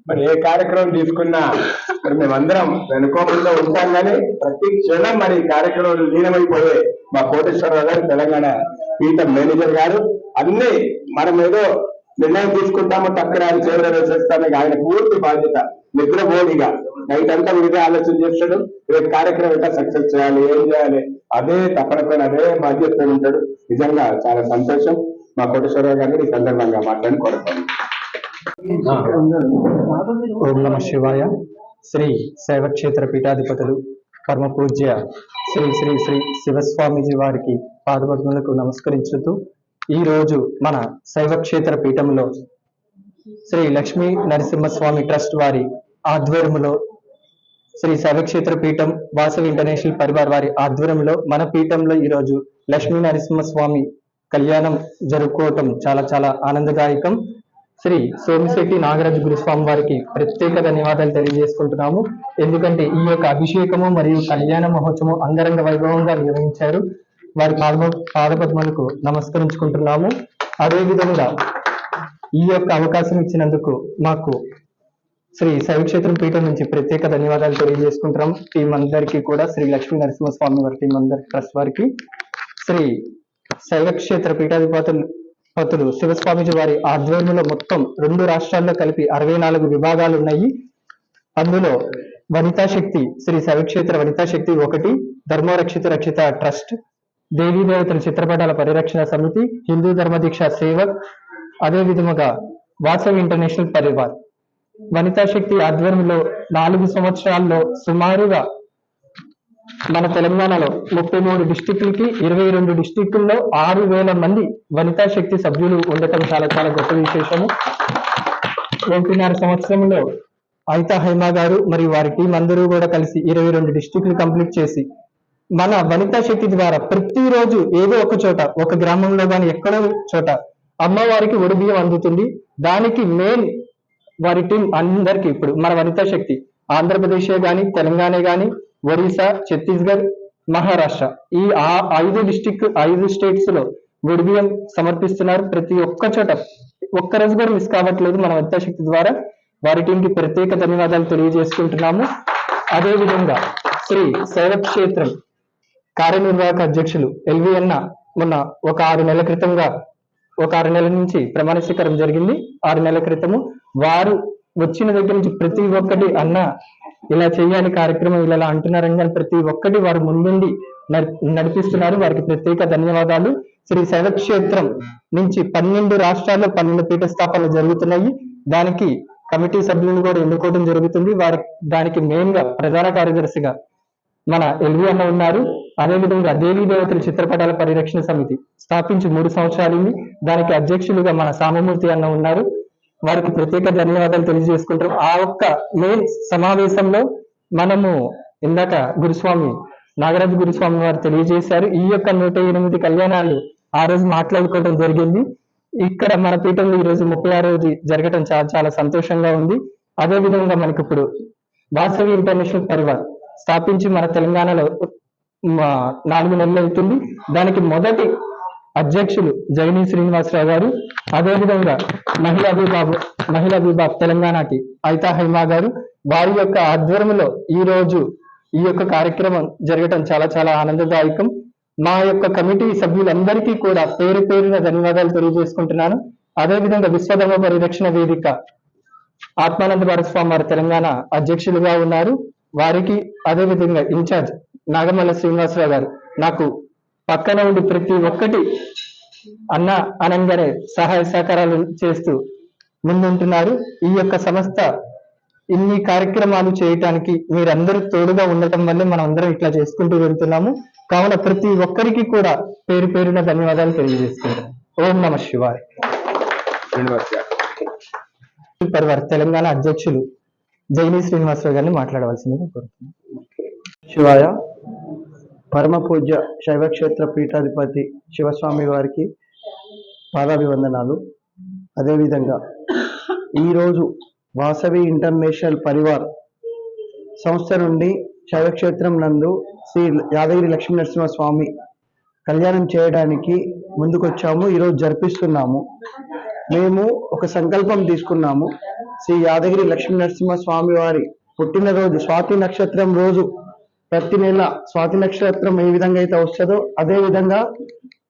మరి ఏ కార్యక్రమం తీసుకున్నా మరి మేమందరం వెనుకోకుండా ఉంటాం, కానీ ప్రతి క్షణం మరి కార్యక్రమం లీనమైపోయే మా కోటేశ్వరరావు గారు, తెలంగాణ పీఠం మేనేజర్ గారు, అన్ని మనం ఏదో నిర్ణయం తీసుకుంటాము టక్కన ఆయన చేతులు చేస్తానికి ఆయన పూర్తి బాధ్యత. నిద్రపోడిగా నైట్ అంతా ఇదే ఆలోచన చేస్తాడు, రేపు కార్యక్రమం ఎట్లా సక్సెస్ చేయాలి, ఏం చేయాలి, అదే తపనపైన అదే బాధ్యత ఉంటాడు. నిజంగా చాలా సంతోషం. మా కోటేశ్వరరావు గారిని ఈ సందర్భంగా మాట్లాడి కోరుతాను. ఓం నమ శివాయ. శ్రీ శైవ క్షేత్ర పీఠాధిపతులు పరమ పూజ్య శ్రీ శ్రీ శ్రీ శివస్వామిజీ వారికి పాదపద్మలకు నమస్కరించుతూ ఈ రోజు మన శైవ క్షేత్ర పీఠంలో శ్రీ లక్ష్మీ నరసింహస్వామి ట్రస్ట్ వారి ఆధ్వర్యంలో, శ్రీ శైవ క్షేత్ర పీఠం వాసవి ఇంటర్నేషనల్ పరివార్ వారి ఆధ్వర్యంలో మన పీఠంలో ఈరోజు లక్ష్మీ నరసింహస్వామి కళ్యాణం జరుపుకోవటం చాలా చాలా ఆనందదాయకం. శ్రీ సోమిశెట్టి నాగరాజు గురుస్వామి వారికి ప్రత్యేక ధన్యవాదాలు తెలియజేసుకుంటున్నాము. ఎందుకంటే ఈ యొక్క అభిషేకము మరియు కళ్యాణ మహోత్సవం అంగరంగ వైభవంగా నిర్వహించారు. వారి పాదపద్మలకు నమస్కరించుకుంటున్నాము. అదేవిధంగా ఈ యొక్క అవకాశం ఇచ్చినందుకు మాకు శ్రీ శైవక్షేత్రం పీఠం నుంచి ప్రత్యేక ధన్యవాదాలు తెలియజేసుకుంటున్నాం. టీం అందరికీ కూడా, శ్రీ లక్ష్మీ నరసింహస్వామి వారి టీం అందరికి, ట్రస్ట్ వారికి, శ్రీ శైవక్షేత్ర పీఠాధిపతులు శివస్వామిజీ వారి ఆధ్వర్యంలో మొత్తం 2 రాష్ట్రాల్లో కలిపి 64 విభాగాలు ఉన్నాయి. అందులో వనితా శక్తి, శ్రీ శైవక్షేత్ర వనితా శక్తి 1, ధర్మరక్షిత రక్షిత ట్రస్ట్, దేవీ దేవతల చిత్రపటాల పరిరక్షణ సమితి, హిందూ ధర్మ దీక్ష సేవక్, అదే విధముగా వాసవి ఇంటర్నేషనల్ పరివార్. వనితా శక్తి ఆధ్వర్యంలో 4 సంవత్సరాల్లో సుమారుగా మన తెలంగాణలో 33 డిస్టిక్లకి 22 డిస్టిక్ల్లో 6,000 మంది వనితా శక్తి సభ్యులు ఉండటం చాలా చాలా గొప్ప విశేషము. 1.5 సంవత్సరంలో అయితా హైమా గారు మరియు వారి టీం అందరూ కూడా కలిసి 22 డిస్టిక్లు కంప్లీట్ చేసి మన వనితా శక్తి ద్వారా ప్రతిరోజు ఏదో ఒక చోట, ఒక గ్రామంలో కానీ ఎక్కడో చోట అమ్మవారికి ఒడిబియ్యం అందుతుంది. దానికి మెయిన్ వారి టీం అందరికీ ఇప్పుడు మన వనితా శక్తి ఆంధ్రప్రదేశే కానీ, తెలంగాణ కానీ, ఒరిస్సా, ఛత్తీస్గఢ్, మహారాష్ట్ర ఈ 5 స్టేట్స్ లో ఒడిబియ్యం సమర్పిస్తున్నారు. ప్రతి ఒక్క చోట ఒక్క రోజు కూడా మిస్ కావట్లేదు. మన వనితా శక్తి ద్వారా వారి టీంకి ప్రత్యేక ధన్యవాదాలు తెలియజేసుకుంటున్నాము. అదేవిధంగా శ్రీ శైవక్షేత్రం కార్యనిర్వాహక అధ్యక్షులు ఎల్వి అన్న మొన్న ఒక 6 నెలల క్రితంగా, ఒక 6 నెలల నుంచి ప్రమాణ స్వీకారం జరిగింది. 6 నెలల క్రితము వారు వచ్చిన దగ్గర నుంచి ప్రతి ఒక్కటి అన్న ఇలా చేయాలి కార్యక్రమం ఇలా అంటున్నారని కానీ ప్రతి ఒక్కటి వారు ముందుండి నడిపిస్తున్నారు. వారికి ప్రత్యేక ధన్యవాదాలు. శ్రీ శైవక్షేత్రం నుంచి 12 రాష్ట్రాల్లో 12 పీఠ స్థాపనలు జరుగుతున్నాయి. దానికి కమిటీ సభ్యులను కూడా ఎన్నుకోవడం జరుగుతుంది. దానికి మెయిన్ గా ప్రధాన కార్యదర్శిగా మన ఎల్వి అన్న ఉన్నారు. అదేవిధంగా దేవీ దేవతల చిత్రపటాల పరిరక్షణ సమితి స్థాపించి 3 సంవత్సరాలు. దానికి అధ్యక్షులుగా మన సామమూర్తి అన్న ఉన్నారు. వారికి ప్రత్యేక ధన్యవాదాలు తెలియజేసుకుంటాం. ఆ ఒక్క మెయిన్ సమావేశంలో మనము ఇందాక గురుస్వామి నాగరాజు గురుస్వామి వారు తెలియజేశారు. ఈ యొక్క 108 కళ్యాణాలు ఆ రోజు మాట్లాడుకోవడం జరిగింది. ఇక్కడ మన పీఠంలో ఈ రోజు 36వ జరగటం చాలా చాలా సంతోషంగా ఉంది. అదే విధంగా మనకి ఇప్పుడు వాసవి ఇంటర్నేషనల్ పరివార్ స్థాపించి మన తెలంగాణలో 4 నెలలు అవుతుంది. దానికి మొదటి అధ్యక్షులు జైని శ్రీనివాసరావు గారు, అదేవిధంగా మహిళా విభాగ్ తెలంగాణకి ఐతా హైమా గారు, వారి యొక్క ఆధ్వర్యంలో ఈ రోజు ఈ యొక్క కార్యక్రమం జరగటం చాలా చాలా ఆనందదాయకం. మా యొక్క కమిటీ సభ్యులందరికీ కూడా పేరు పేరున ధన్యవాదాలు తెలియజేసుకుంటున్నాను. అదేవిధంగా విశ్వధర్మ పరిరక్షణ వేదిక ఆత్మానంద భారత స్వామి వారు తెలంగాణ అధ్యక్షులుగా ఉన్నారు. వారికి అదేవిధంగా ఇన్ఛార్జ్ నాగమల్ల శ్రీనివాసరావు గారు నాకు పక్కన ఉండి ప్రతి ఒక్కటి అన్న అనంగానే సహాయ సహకారాలు చేస్తూ ముందుంటున్నారు. ఈ యొక్క సంస్థ ఇన్ని కార్యక్రమాలు చేయటానికి మీరందరూ తోడుగా ఉండటం వల్లే మనం అందరం ఇట్లా చేసుకుంటూ వెళ్తున్నాము. కావున ప్రతి ఒక్కరికి కూడా పేరు పేరున ధన్యవాదాలు తెలియజేసుకుంటాం. ఓం నమ శివాయ. పరివార్ తెలంగాణ అధ్యక్షులు జైని శ్రీనివాసరావు గారిని మాట్లాడవలసిందిగా కోరుతున్నాను. శివాయ. పరమ పూజ్య శైవక్షేత్ర పీఠాధిపతి శివస్వామి వారికి పాదాభివందనాలు. అదేవిధంగా ఈరోజు వాసవి ఇంటర్నేషనల్ పరివార్ సంస్థ నుండి శైవక్షేత్రం నందు శ్రీ యాదగిరి లక్ష్మీనరసింహ స్వామి కళ్యాణం చేయడానికి ముందుకొచ్చాము. ఈరోజు జరిపిస్తున్నాము. మేము ఒక సంకల్పం తీసుకున్నాము. శ్రీ యాదగిరి లక్ష్మీనరసింహ స్వామి వారి పుట్టినరోజు స్వాతి నక్షత్రం రోజు ప్రతి నెల స్వాతి నక్షత్రం ఏ విధంగా అయితే వస్తుందో అదే విధంగా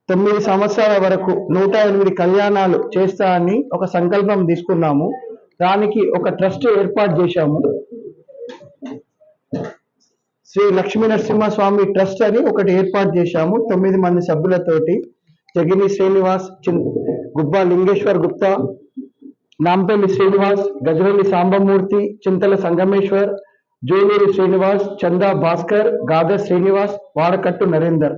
9 సంవత్సరాల వరకు 108 కళ్యాణాలు చేస్తా అని ఒక సంకల్పం తీసుకున్నాము. దానికి ఒక ట్రస్ట్ ఏర్పాటు చేశాము. శ్రీ లక్ష్మీ నరసింహ స్వామి ట్రస్ట్ అని ఒకటి ఏర్పాటు చేశాము 9 మంది సభ్యులతోటి. జగిని శ్రీనివాస్, గుబ్బా లింగేశ్వర్ గుప్తా, నాంపల్లి శ్రీనివాస్, గజవల్లి సాంబమూర్తి, చింతల సంగమేశ్వర్, జూలూరి శ్రీనివాస్, చందా భాస్కర్, గాద శ్రీనివాస్, వాడకట్టు నరేందర్,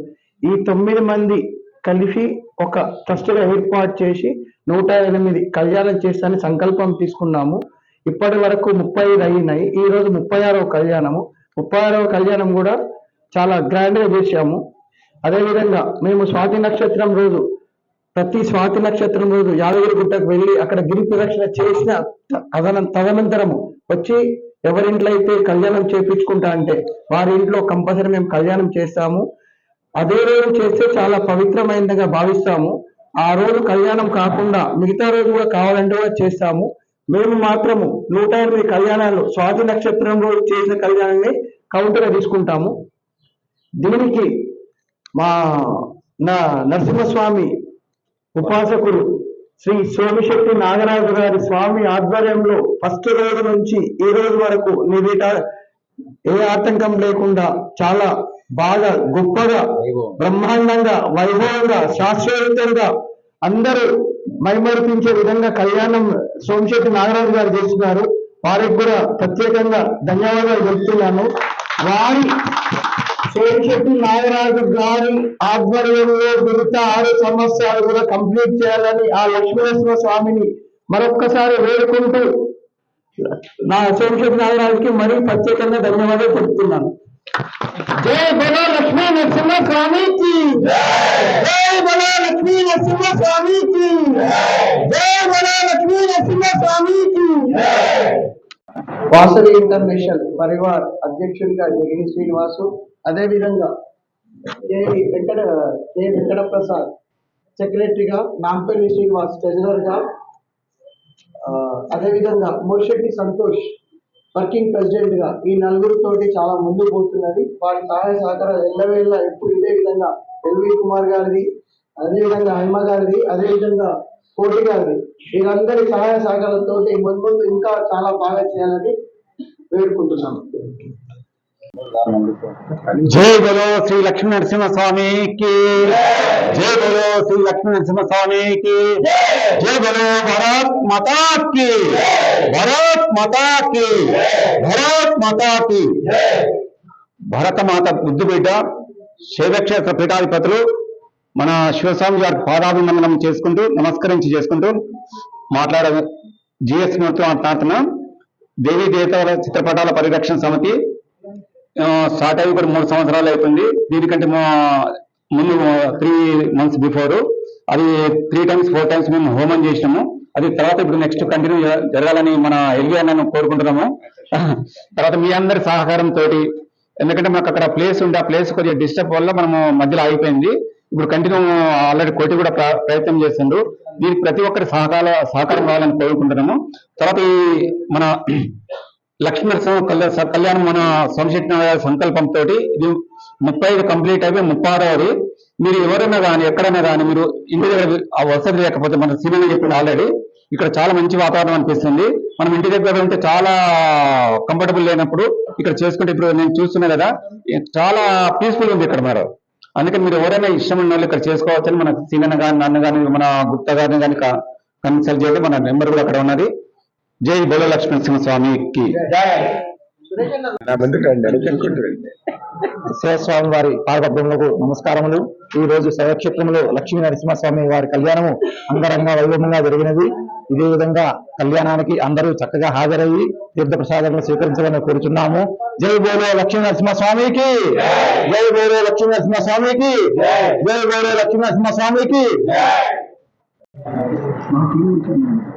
ఈ 9 మంది కలిసి ఒక ట్రస్ట్గా ఏర్పాటు చేసి 108 కళ్యాణం చేస్తానని సంకల్పం తీసుకున్నాము. ఇప్పటి వరకు 35 అయినాయి. ఈ రోజు 36వ కళ్యాణము. 36వ కళ్యాణం కూడా చాలా గ్రాండ్గా చేశాము. అదేవిధంగా మేము స్వాతి నక్షత్రం రోజు ప్రతి స్వాతి నక్షత్రం రోజు యాదగిరి గుట్టకు వెళ్ళి అక్కడ గిరి ప్రదక్షిణ చేసిన తదనంతరము వచ్చి ఎవరింట్లో అయితే కళ్యాణం చేపించుకుంటా అంటే వారి ఇంట్లో కంపల్సరీ మేము కళ్యాణం చేస్తాము. అదే రోజు చేస్తే చాలా పవిత్రమైనదిగా భావిస్తాము. ఆ రోజు కళ్యాణం కాకుండా మిగతా రోజు కూడా కావాలంటే కూడా చేస్తాము. మేము మాత్రము 108 కళ్యాణాలు స్వాతి నక్షత్రం రోజు చేసిన కళ్యాణాన్ని కౌంటర్గా తీసుకుంటాము. దీనికి నా నరసింహస్వామి ఉపాసకుడు శ్రీ సోమిశెట్టి నాగరాజు గారి స్వామి ఆధ్వర్యంలో ఫస్ట్ రోజు నుంచి ఈ రోజు వరకు నివేట ఏ ఆటంకం లేకుండా చాలా బాగా గొప్పగా బ్రహ్మాండంగా వైభవంగా శాస్త్రోక్తంగా అందరూ మైమరిపించే విధంగా కళ్యాణం సోమిశెట్టి నాగరాజు గారు చేస్తున్నారు. వారికి కూడా ప్రత్యేకంగా ధన్యవాదాలు చెప్తున్నాను. వారి సోమిశెట్టి నాగరాజు గారి ఆధ్వర్యంలో మిగతా 6 సంవత్సరాలు కూడా కంప్లీట్ చేయాలని ఆ లక్ష్మీనరసింహ స్వామిని మరొక్కసారి వేడుకుంటూ నా సోమిశెట్టి నాగరాజుకి మరీ ప్రత్యేకంగా ధన్యవాదాలు చెప్తున్నాను. జై బలో లక్ష్మీ నరసింహ స్వామికి, జై బలో లక్ష్మీ నరసింహ స్వామికి, జై బలో లక్ష్మీ నరసింహ స్వామికి. వాసవి ఇంటర్నేషనల్ పరివార్ అధ్యక్షుడిగా జగిని శ్రీనివాసు, అదేవిధంగా కె వెంకట ప్రసాద్ సెక్రటరీగా, నాంపల్లి శ్రీనివాస్ ట్రెజరర్గా, అదేవిధంగా మురిశెట్టి సంతోష్ వర్కింగ్ ప్రెసిడెంట్ గా ఈ నలుగురితోటి చాలా ముందు పోతున్నది. వారి సహాయ సహకారాలు ఎల్లవేళ్ళ ఎప్పుడు ఇదే విధంగా ఎల్వి కుమార్ గారిది, అదేవిధంగా హైమ గారిది, అదేవిధంగా కోటి గారిది, వీరందరి సహాయ సహకారాలతో ముందు ఇంకా చాలా బాగా చేయాలని వేడుకుంటున్నాను. జై బలో శ్రీ లక్ష్మీ నరసింహ స్వామికి, జై బలో శ్రీ లక్ష్మీ నరసింహ స్వామికి, జై బలో భారత్ మాతాకి, భారత్ మాతాకి, భారత్ మాతాకి. భారత మాత ముద్దుబిడ్డ శైవక్షేత్ర పీఠాధిపతులు మన శివస్వామి గారికి పాదాభివందనం నమస్కరించుకుంటూ మాట్లాడే జిఎస్ మాట్లాడుతున్న దేవీ దేవతల చిత్రపటాల పరిరక్షణ సమితి స్టార్ట్ అయ్యి కూడా 3 సంవత్సరాలు అవుతుంది. దీనికంటే ముందు 3 months బిఫోర్ అది 3 times 4 times మేము హోమం చేసినాము. అది తర్వాత ఇప్పుడు నెక్స్ట్ కంటిన్యూ జరగాలని మన ఎల్వి అన్నను కోరుకుంటున్నాము. తర్వాత మీ అందరి సహకారంతో, ఎందుకంటే మాకు అక్కడ ప్లేస్ ఉంటే ఆ ప్లేస్ కొద్దిగా డిస్టర్బ్ వల్ల మనము మధ్యలో ఆగిపోయింది. ఇప్పుడు కంటిన్యూ ఆల్రెడీ కోటి కూడా ప్రయత్నం చేస్తుండ్రు. దీనికి ప్రతి ఒక్కరి సహకారం కావాలని కోరుకుంటున్నాము. తర్వాత ఈ మన లక్ష్మీ నరసింహ కళ్యాణం మన సోమశెట్టి గారి సంకల్పంతో ఇది 35 కంప్లీట్ అయిపోయి 36వది. మీరు ఎవరైనా కానీ ఎక్కడైనా కానీ మీరు ఇంటి దగ్గర ఆ వసతి లేకపోతే మన సీనియర్ చెప్పింది ఆల్రెడీ ఇక్కడ చాలా మంచి వాతావరణం అనిపిస్తుంది. మనం ఇంటి దగ్గర ఉంటే చాలా కంఫర్టబుల్ లేనప్పుడు ఇక్కడ చేసుకుంటే, ఇప్పుడు నేను చూస్తున్నా కదా చాలా పీస్ఫుల్ ఉంది ఇక్కడ. మరి అందుకని మీరు ఎవరైనా ఇష్టం ఉన్న వాళ్ళు ఇక్కడ చేసుకోవచ్చని మన సీనియర్ కానీ నన్ను కానీ మన గుప్తా గారిని కానీ కన్సల్ట్ చేయండి. మన నెంబర్ కూడా అక్కడ ఉన్నది. జై బలో లక్ష్మీ నరసింహ స్వామికి. శివస్వామి వారి పాదపద్మములకు నమస్కారములు. ఈ రోజు శైవక్షేత్రంలో లక్ష్మీ నరసింహస్వామి వారి కళ్యాణము అంగరంగ వైభవంగా జరిగినది. ఇదే విధంగా కళ్యాణానికి అందరూ చక్కగా హాజరయ్యి తీర్థ ప్రసాదాలను స్వీకరించాలని కోరుచున్నాము. జై బోలో లక్ష్మీ నరసింహ స్వామికి, జై బోలో లక్ష్మీ నరసింహ స్వామికి, జై బోలో లక్ష్మీ నరసింహ స్వామికి.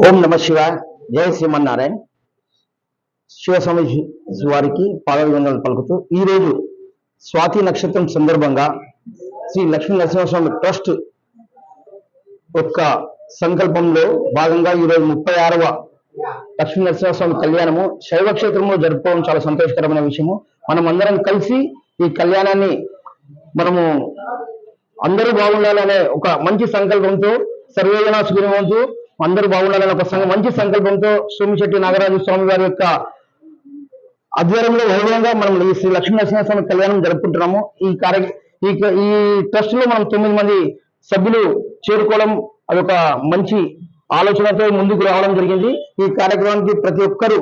ఓం నమ శివాయ. జై శ్రీమన్నారాయణ. శివస్వామి వారికి పాదాభివందనాలు పలుకుతూ ఈ రోజు స్వాతి నక్షత్రం సందర్భంగా శ్రీ లక్ష్మీ నరసింహస్వామి ట్రస్ట్ యొక్క సంకల్పంలో భాగంగా ఈరోజు 36వ లక్ష్మీ నరసింహస్వామి కళ్యాణము శైవక్షేత్రంలో జరుపుకోవడం చాలా సంతోషకరమైన విషయము. మనం అందరం కలిసి ఈ కళ్యాణాన్ని మనము అందరూ బాగుండాలనే ఒక మంచి సంకల్పంతో, సర్వేజన సుఖినోభవంతు, అందరూ బాగుండాలని ఒక మంచి సంకల్పంతో సోమిశెట్టి నాగరాజు స్వామి వారి యొక్క ఆధ్వర్యంలో వైభవంగా మనం ఈ శ్రీ లక్ష్మీ నరసింహస్వామి కళ్యాణం జరుపుకుంటున్నాము. ఈ ట్రస్ట్ లో మనం 9 మంది సభ్యులు చేరుకోవడం అదొక మంచి ఆలోచనతో ముందుకు రావడం జరిగింది. ఈ కార్యక్రమానికి ప్రతి ఒక్కరూ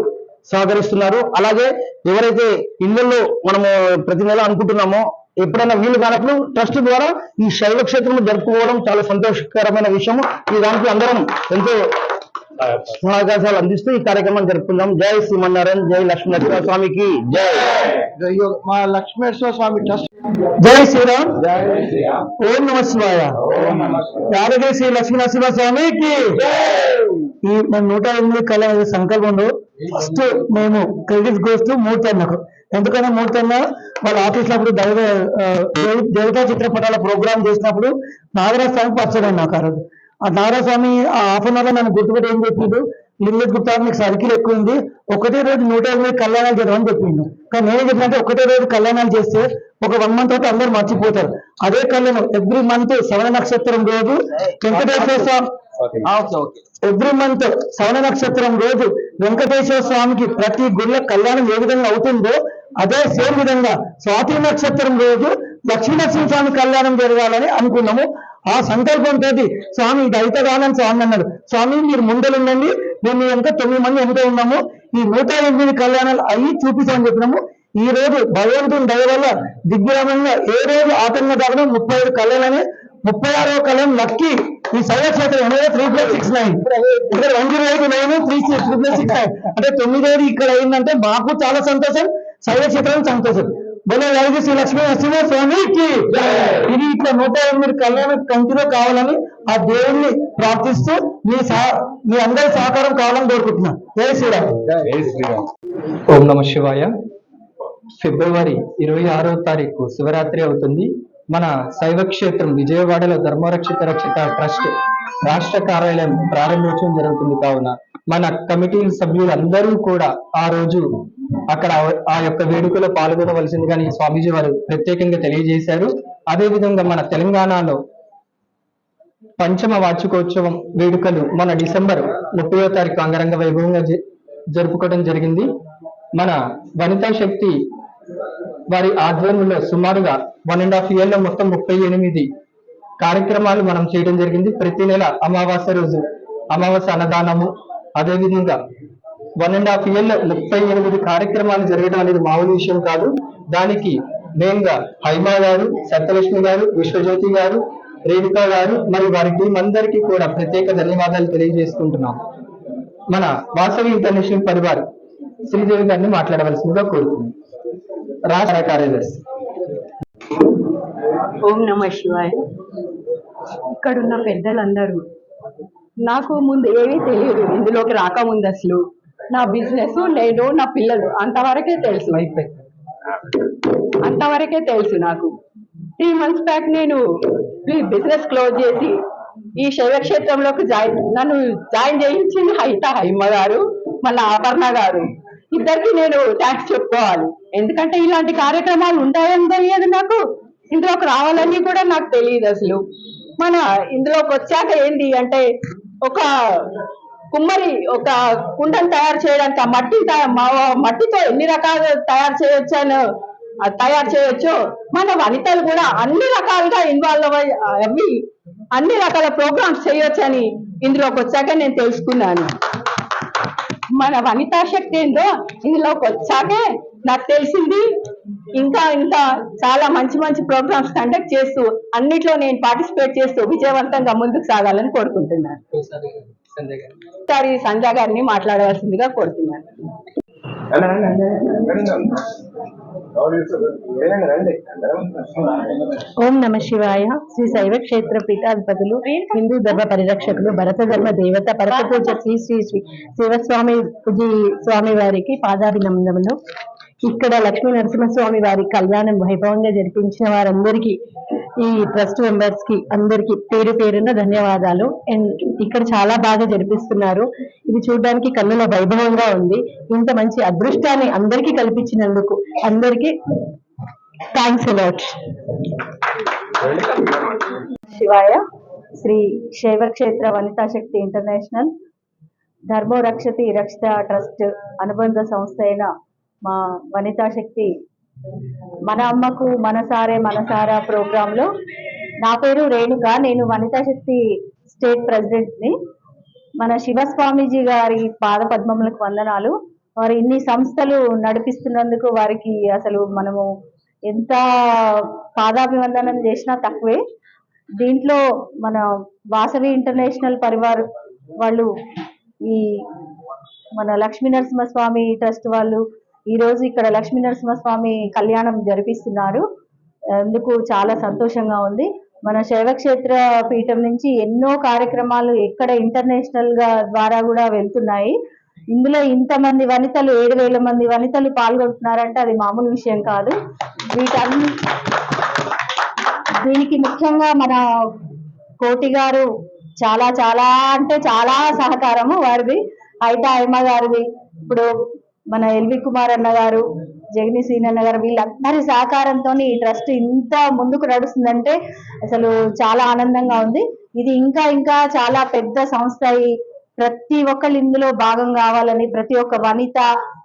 సహకరిస్తున్నారు. అలాగే ఎవరైతే ఇళ్లలో మనము ప్రతి నెల అనుకుంటున్నామో ఎప్పుడైనా వీలు కానప్పుడు ట్రస్ట్ ద్వారా ఈ శైవ క్షేత్రం జరుపుకోవడం చాలా సంతోషకరమైన విషయం. ఈ దానికి అందరం ఎంతో సహకారాలు అందిస్తూ ఈ కార్యక్రమాన్ని జరుపుకుందాం. జై శ్రీమన్నారాయణ. జై లక్ష్మీ నరసింహ స్వామికి జై. మా లక్ష్మీనరసింహ స్వామి ట్రస్ట్. జై శ్రీరామ్. ఓం నమ శివాయ. యాదగిరి శ్రీ లక్ష్మీ నరసింహ స్వామికి. ఈ మన 108 కళ్యాణ సంకల్పంలో ఫస్ట్ మేము క్రెడిట్ గోస్తూ మూర్తన్నకు. ఎందుకంటే మూర్తన్న వాళ్ళ ఆఫీస్ లో అప్పుడు దేవతా చిత్రపటాల ప్రోగ్రామ్ చేసినప్పుడు నాగరాజ స్వామి పరిచయం నాకు ఆ రోజు. ఆ నాగరాజ స్వామి ఆ హాఫ్ అన్ అవర్ నన్ను గుర్తుపెట్టి ఏం చెప్పిండు, లింగేష్ గుప్తా మీకు సర్కిల్ ఎక్కువ ఉంది, ఒకటే రోజు 108 కళ్యాణాలు జరగని చెప్పిండు. కానీ నేనేం చెప్పినంటే ఒకటే రోజు కళ్యాణాలు చేస్తే ఒక 1 month తర్వాత అందరూ మర్చిపోతారు. అదే కళ్యాణం ఎవ్రీ మంత్ 7 నక్షత్రం రోజు వెంకటేశ్వర స్వామి, ఎవ్రీ మంత్ 7 నక్షత్రం రోజు వెంకటేశ్వర స్వామికి ప్రతి గుళ్ళ కళ్యాణం ఏ విధంగా అవుతుందో అదే సేమ్ విధంగా స్వాతి నక్షత్రం రోజు లక్ష్మీ నరసింహ స్వామి కళ్యాణం జరగాలని అనుకున్నాము. ఆ సంకల్పంతో స్వామి ఇది అయితే కాదని స్వామి అన్నాడు. స్వామి మీరు ముందలుండండి, మేము ఇంకా 9 మంది ఎంతో ఉన్నాము, ఈ 108 కళ్యాణాలు అయ్యి చూపిస్తామని చెప్పినాము. ఈ రోజు భగవంతుని దయ వల్ల దిగ్విజయంగా ఏ రోజు ఆటంగా దాకా 35 కళ్యాణాన్ని 36వ కళ్యాణం లక్కి ఈ శైవక్షేత్రం 3+69 ఇక్కడ 108 3+69 అంటే 9వ ఇక్కడ అయిందంటే మాకు చాలా సంతోషం, శైవక్షేత్రం సంతోషం. బోలో యాదగిరి శ్రీ లక్ష్మీ నరసింహ స్వామికి. ఇది ఇట్లా 108 కళ్యాణం కంటిన్యూ కావాలని ఆ దేవుణ్ణి ప్రార్థిస్తూ మీ అందరి సహకారం కావాలని కోరుకుంటున్నాను. జై శ్రీరామ్. ఓం నమ శివాయ. ఫిబ్రవరి 26వ తారీఖు శివరాత్రి అవుతుంది. మన శైవక్షేత్రం విజయవాడలో ధర్మరక్షిత రక్షిత ట్రస్ట్ రాష్ట్ర కార్యాలయం ప్రారంభించడం జరుగుతుంది. కావున మన కమిటీ సభ్యులందరూ కూడా ఆ రోజు అక్కడ ఆ యొక్క వేడుకలో పాల్గొనవలసిందిగా స్వామీజీ వారు ప్రత్యేకంగా తెలియజేశారు. అదేవిధంగా మన తెలంగాణలో పంచమ వార్షికోత్సవం వేడుకలు మన డిసెంబర్ 30వ తారీఖు అంగరంగ వైభవంగా జరుపుకోవడం జరిగింది. మన వనితా శక్తి వారి ఆధ్వర్యంలో సుమారుగా 1.5 year లో మొత్తం 38 కార్యక్రమాలు మనం చేయడం జరిగింది. ప్రతి నెల అమావాస్య రోజు అమావాస్య అన్నదానము, అదేవిధంగా 1.5 year లో 38 కార్యక్రమాలు జరగడం అనేది మామూలు విషయం కాదు. దానికి మెయిన్ గా హైమా గారు, సత్యలక్ష్మి గారు, విశ్వజ్యోతి గారు, రేణుకా గారు మరియు వారి టీం అందరికీ కూడా ప్రత్యేక ధన్యవాదాలు తెలియజేసుకుంటున్నాం. మన వాసవి ఇంటర్నేషనల్ పరివార్ శ్రీదేవి గారిని మాట్లాడవలసిందిగా కోరుతున్నాం. రాష్ట్ర కార్యదర్శి. ఓం నమ శివాయ. ఇక్కడున్న పెద్దలందరూ, నాకు ముందు ఏమీ తెలియదు, ఇందులోకి రాకముందు అసలు నా బిజినెస్, నేను, నా పిల్లలు అంతవరకే తెలుసు. నాకు 3 months బ్యాక్ నేను బిజినెస్ క్లోజ్ చేసి ఈ శైవక్షేత్రంలోకి నన్ను జాయిన్ చేయించింది హైమ గారు, మళ్ళీ ఆభరణ గారు. ఇద్దరికి నేను థ్యాంక్స్ చెప్పుకోవాలి. ఎందుకంటే ఇలాంటి కార్యక్రమాలు ఉంటాయని తెలియదు నాకు, ఇందులోకి రావాలని కూడా నాకు తెలియదు అసలు. మన ఇందులోకి వచ్చాక ఏంటి అంటే, ఒక కుమ్మరి ఒక కుండను తయారు చేయడానికి ఆ మట్టితో ఎన్ని రకాలు తయారు చేయొచ్చో మన వనితలు కూడా అన్ని రకాలుగా ఇన్వాల్వ్ అవి అన్ని రకాల ప్రోగ్రామ్స్ చేయొచ్చని ఇందులోకి వచ్చాక నేను తెలుసుకున్నాను. మన వనితా శక్తి ఏందో ఇందులోకి వచ్చాకే నాకు తెలిసింది. ఇంకా చాలా మంచి ప్రోగ్రామ్స్ కండక్ట్ చేస్తూ అన్నిట్లో నేను పార్టిసిపేట్ చేస్తూ విజయవంతంగా ముందుకు సాగాలని కోరుకుంటున్నాను. ఒకసారి సంధ్య గారిని మాట్లాడవలసిందిగా కోరుతున్నాను. ఓం నమ శివాయ. శ్రీ శైవ క్షేత్ర పీఠాధిపతులు, హిందూ ధర్మ పరిరక్షకులు, భరత ధర్మ దేవత పరమపూజ శ్రీ శ్రీ శ్రీ శివస్వామి వారికి పాదాభినందనలు. ఇక్కడ లక్ష్మీ నరసింహస్వామి వారి కళ్యాణం వైభవంగా జరిపించిన వారందరికీ, ఈ ట్రస్ట్ మెంబర్స్ కి అందరికి పేరు పేరున ధన్యవాదాలు. ఇక్కడ చాలా బాగా జరిపిస్తున్నారు. ఇది చూడడానికి కన్నుల వైభవంగా ఉంది. ఇంత మంచి అదృష్టాన్ని అందరికీ కల్పించినందుకు అందరికీ థ్యాంక్స్ అలాట్. శివాయ. శ్రీ శైవ క్షేత్ర వనితా శక్తి ఇంటర్నేషనల్ ధర్మో రక్షతి రక్షిత ట్రస్ట్ అనుబంధ సంస్థ అయిన మా వనితా శక్తి మన అమ్మకు మనసారా ప్రోగ్రామ్ లో, నా పేరు రేణుక, నేను వనితా శక్తి స్టేట్ ప్రెసిడెంట్ ని. మన శివస్వామీజీ గారి పాద పద్మములకు వందనాలు. వారు ఇన్ని సంస్థలు నడిపిస్తున్నందుకు వారికి అసలు మనము ఎంత పాదాభివందనం చేసినా తక్కువే. దీంట్లో మన వాసవి ఇంటర్నేషనల్ పరివార్ వాళ్ళు, ఈ మన లక్ష్మీ నరసింహస్వామి ట్రస్ట్ వాళ్ళు ఈ రోజు ఇక్కడ లక్ష్మీ నరసింహస్వామి కళ్యాణం జరిపిస్తున్నారు. అందుకు చాలా సంతోషంగా ఉంది. మన శైవక్షేత్ర పీఠం నుంచి ఎన్నో కార్యక్రమాలు ఎక్కడ ఇంటర్నేషనల్ గా ద్వారా కూడా వెళ్తున్నాయి. ఇందులో ఇంతమంది వనితలు 7,000 మంది వనితలు పాల్గొంటున్నారంటే అది మామూలు విషయం కాదు. దీనికి ముఖ్యంగా మన కోటి గారు చాలా సహకారము వారిది, హైమ గారిది, ఇప్పుడు మన ఎల్వి కుమార్ అన్న గారు, జగని సీనన్న గారు, వీళ్ళందరి సహకారంతో ఈ ట్రస్ట్ ఇంత ముందుకు నడుస్తుందంటే అసలు చాలా ఆనందంగా ఉంది. ఇది ఇంకా చాలా పెద్ద సంస్థ. ప్రతి ఒక్కళ్ళు ఇందులో భాగం కావాలని, ప్రతి ఒక్క వనిత,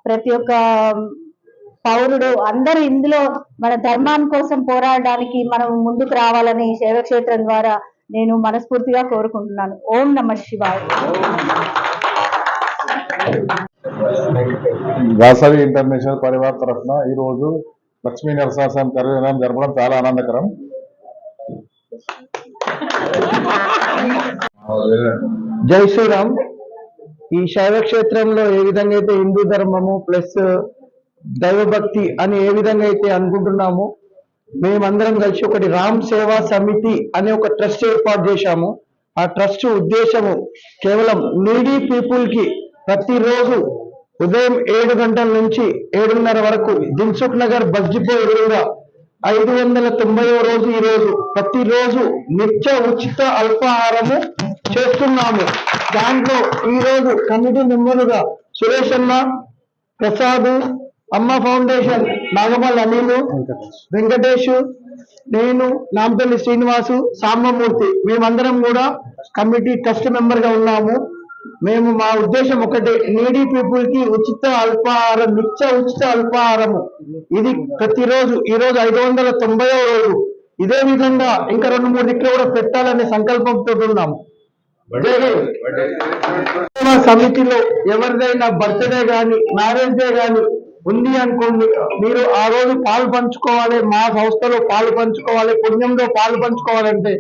ప్రతి ఒక్క పౌరుడు అందరూ ఇందులో మన ధర్మాన్ని కోసం పోరాడడానికి మనం ముందుకు రావాలని శైవక్షేత్రం ద్వారా నేను మనస్ఫూర్తిగా కోరుకుంటున్నాను. ఓం నమ శివాయ. వాసవి ఇంటర్నేషనల్ పరివార్ తరఫున ఈ రోజు లక్ష్మీ నరసింహస్వామి కళ్యాణం జరపడం చాలా ఆనందకరం. జై శ్రీరామ్. ఈ శైవ క్షేత్రంలో ఏ విధంగా అయితే హిందూ ధర్మము ప్లస్ దైవభక్తి అని ఏ విధంగా అయితే అనుకుంటున్నామో, మేమందరం కలిసి ఒకటి రామ్ సేవా సమితి అనే ఒక ట్రస్ట్ ఏర్పాటు చేశాము. ఆ ట్రస్ట్ ఉద్దేశము కేవలం నీడీ పీపుల్ కి ప్రతిరోజు ఉదయం 7 గంటల నుంచి 7:30 వరకు దిల్సుఖ్ నగర్ బస్ డిపో ఎదురుగా 590వ రోజు ఈ రోజు ప్రతిరోజు నిత్య ఉచిత అల్పాహారము చేస్తున్నాము. దాంట్లో ఈ రోజు కమిటీ మెంబరుగా సురేష్ అన్న, ప్రసాద్, అమ్మ ఫౌండేషన్ నాగమల్ అనిలు, వెంకటేష్, నేను, నాంపల్లి శ్రీనివాసు, సాంబమూర్తి, మేమందరం కూడా కమిటీ ట్రస్ట్ మెంబర్ గా ఉన్నాము. మేము మా ఉద్దేశం ఒకటే, నీడీ పీపుల్ కి ఉచిత అల్పాహారం, ఉచిత అల్పాహారము ఇది ప్రతిరోజు, ఈ రోజు 590వ రోజు. ఇదే విధంగా ఇంకా 2-3 దిక్కులు కూడా పెట్టాలనే సంకల్పంతో ఉన్నాము. సమితిలో ఎవరిదైనా బర్త్డే కానీ మ్యారేజ్ డే కానీ ఉంది అనుకోండి, మీరు ఆ రోజు పాలు పంచుకోవాలి, మా సంస్థలో పాలు పంచుకోవాలి, పుణ్యంలో పాలు పంచుకోవాలంటే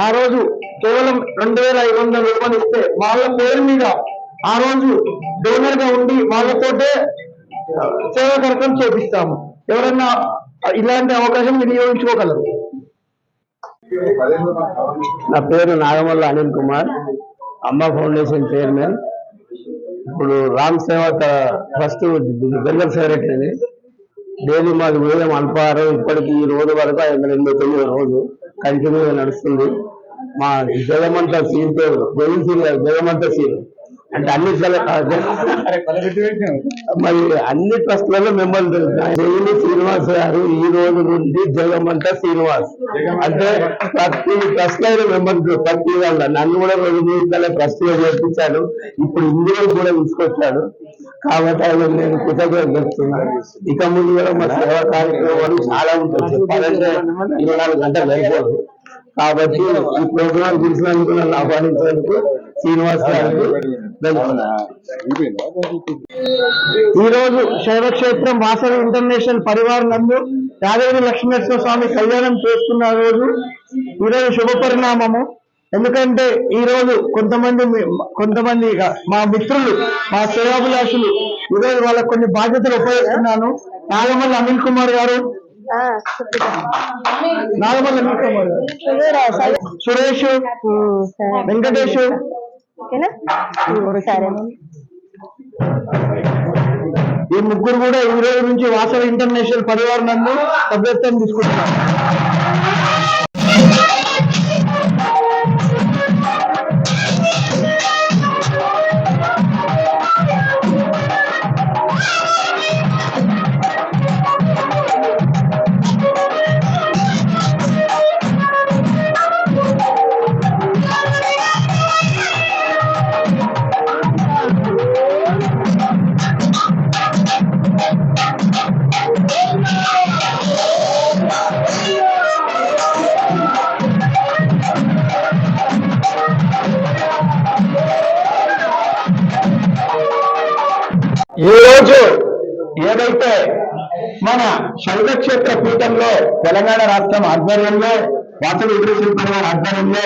ఆ రోజు కేవలం 2500 రూపాయలు ఇస్తే వాళ్ళ పేరు మీద ఆ రోజు డోనర్ గా ఉండి వాళ్ళతోటే సేవా కార్యక్రమం చేపిస్తాము. ఎవరన్నా ఇలాంటి అవకాశం వినియోగించుకోగలరు. నా పేరు నాగమల్ల అనిల్ కుమార్, అమ్మ ఫౌండేషన్ చైర్మన్. ఇప్పుడు రామ్ సేవ ట్రస్ట్ జనరల్ సెక్రటరీని. డైలీ మాది ఉదయం అల్పాహారం ఇప్పటికి ఈ రోజు వరకు 589 రోజు కంటిన్యూగా నడుస్తుంది. మా జగమంత సీన్తో జగమంత సీన్ అంటే మరి అన్ని ట్రస్ట్లలో మెంబర్లు జగని శ్రీనివాస్ గారు ఈ రోజు నుండి జగమంత శ్రీనివాస్ అంటే ప్రతి ట్రస్ట్ లో మెంబర్స్, ప్రతి వాళ్ళ నన్ను కూడా 2 నిమిషాల ట్రస్ట్ లో చేర్పించాడు. ఇప్పుడు ఇందులో కూడా తీసుకొచ్చాడు. కాబట్టి ఆయన నేను కృతజ్ఞత చెప్తున్నాను. ఇక ముందు కూడా మా సేవా కార్యక్రమాలు చాలా ఉంటాయి. చెప్పాలంటే 24 గంటలు అయిపోదు. కాబట్టి ఈ ప్రోగ్రాం పిలిచినందుకు నన్ను ఆహ్వానించినందుకు శ్రీనివాస్ గారికి ఈ రోజు శైవక్షేత్రం వాసవి ఇంటర్నేషనల్ పరివారం నందు యాదగిరి లక్ష్మీనరసింహ స్వామి కళ్యాణం చేస్తున్న రోజు ఈరోజు శుభ పరిణామము. ఎందుకంటే ఈ రోజు కొంతమంది మా మిత్రులు, మా సేవాభిలాషులు ఈరోజు వాళ్ళకు కొన్ని బాధ్యతలు ఉపయోగిస్తున్నాను. నాగమల్ల అనిల్ కుమార్ గారు, సురేష్, వెంకటేష్, ఈ ముగ్గురు కూడా ఈ రోజు నుంచి వాసవి ఇంటర్నేషనల్ పరివారం నందు సభ్యత్వం తీసుకుంటున్నారు. ఈ రోజు ఏదైతే మన శైవక్షేత్ర పీఠంలో తెలంగాణ రాష్ట్రం ఆధ్వర్యంలో వాసవి ఇంటర్నేషనల్ పరివార్ ఆధ్వర్యంలో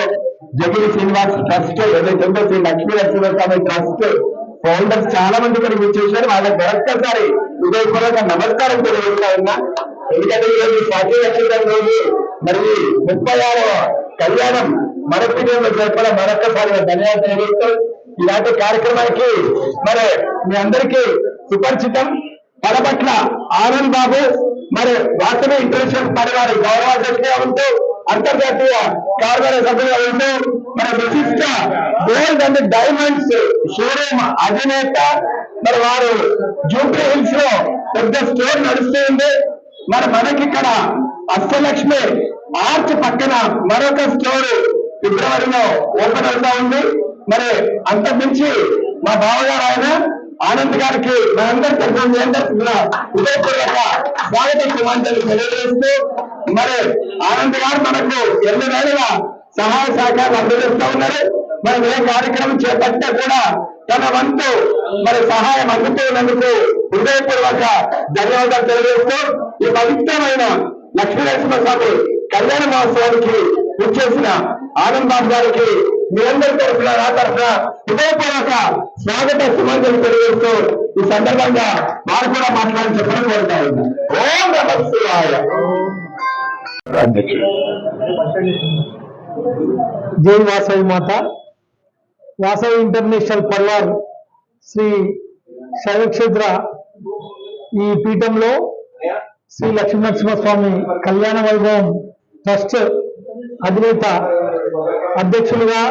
జగిరి శ్రీనివాస్ ట్రస్ట్ ఏదైతే ఉందో శ్రీ లక్ష్మీ నరసింహస్వామి ట్రస్ట్ ఫౌండర్స్ చాలా మంది ఇక్కడికి వచ్చేసారు. వాళ్ళకి మరొక్కసారి హృదయపూర్వక నమస్కారం తెలియజేస్తా ఉన్నా. ఎందుకంటే ఈరోజు స్వాతి నక్షత్రం రోజు మరి 36వ కళ్యాణం మన పీఠంలో జరపడం మరొక్కసారి ధన్యవాదాలు తెలియజేస్తూ ఇలాంటి కార్యక్రమానికి మరి మీ అందరికీ సుపరిచితం పడపట్ల ఆనంద్ బాబు మరి వాసవి ఇంటర్నేషనల్ పరివార గౌరవాధ్యక్షుడిగా ఉంటూ అంతర్జాతీయ కార్యవర్గ సభ్యులుగా ఉంటూ మన విశిష్ట గోల్డ్ అండ్ డైమండ్స్ షోరూమ్ అధినేత. మరి వారు జూబ్లీ హిల్స్ లో పెద్ద స్టోర్ నడుస్తూ ఉంది. మనకి ఇక్కడ అష్టలక్ష్మి ఆర్చ్ పక్కన మరొక స్టోర్ ఫిబ్రవరిలో ఓపెన్ అవుతా ఉంది. మరి అంతకుమించి మా బావగారు ఆయన ఆనంద్ గారికి మనందరి తరఫున హృదయపూర్వక స్వాగత కుమార్తెలు తెలియజేస్తూ మరి ఆనంద్ గారు మనకు 2 వేలుగా సహాయ సహకారాలు అందజేస్తూ ఉన్నారు. మనం ఏ కార్యక్రమం చేపట్టే కూడా తన వంతు మరి సహాయం అందుతున్నందుకు హృదయపూర్వక ధన్యవాదాలు తెలియజేస్తూ ఈ పవిత్రమైన లక్ష్మీ నరసింహస్వామి కళ్యాణ మహోత్సవానికి వచ్చేసిన ఆనంద్ బాబు గారికి మీ అందరి తరఫున నా తరఫున హృదయపూర్వక స్వాగత సుమంజలు తెలియజేస్తూ ఈ సందర్భంగా వారు కూడా మాట్లాడి చెప్పడం కోరుతా ఉన్నాను. ఓం నమః శివాయ. జై వాసవి మాత. వాసవి ఇంటర్నేషనల్ పరివార్ శ్రీ శైవక్షేత్ర ఈ పీఠంలో శ్రీ లక్ష్మీనరసింహస్వామి కళ్యాణ వైభవం ట్రస్ట్ అధినేత అధ్యక్షులుగా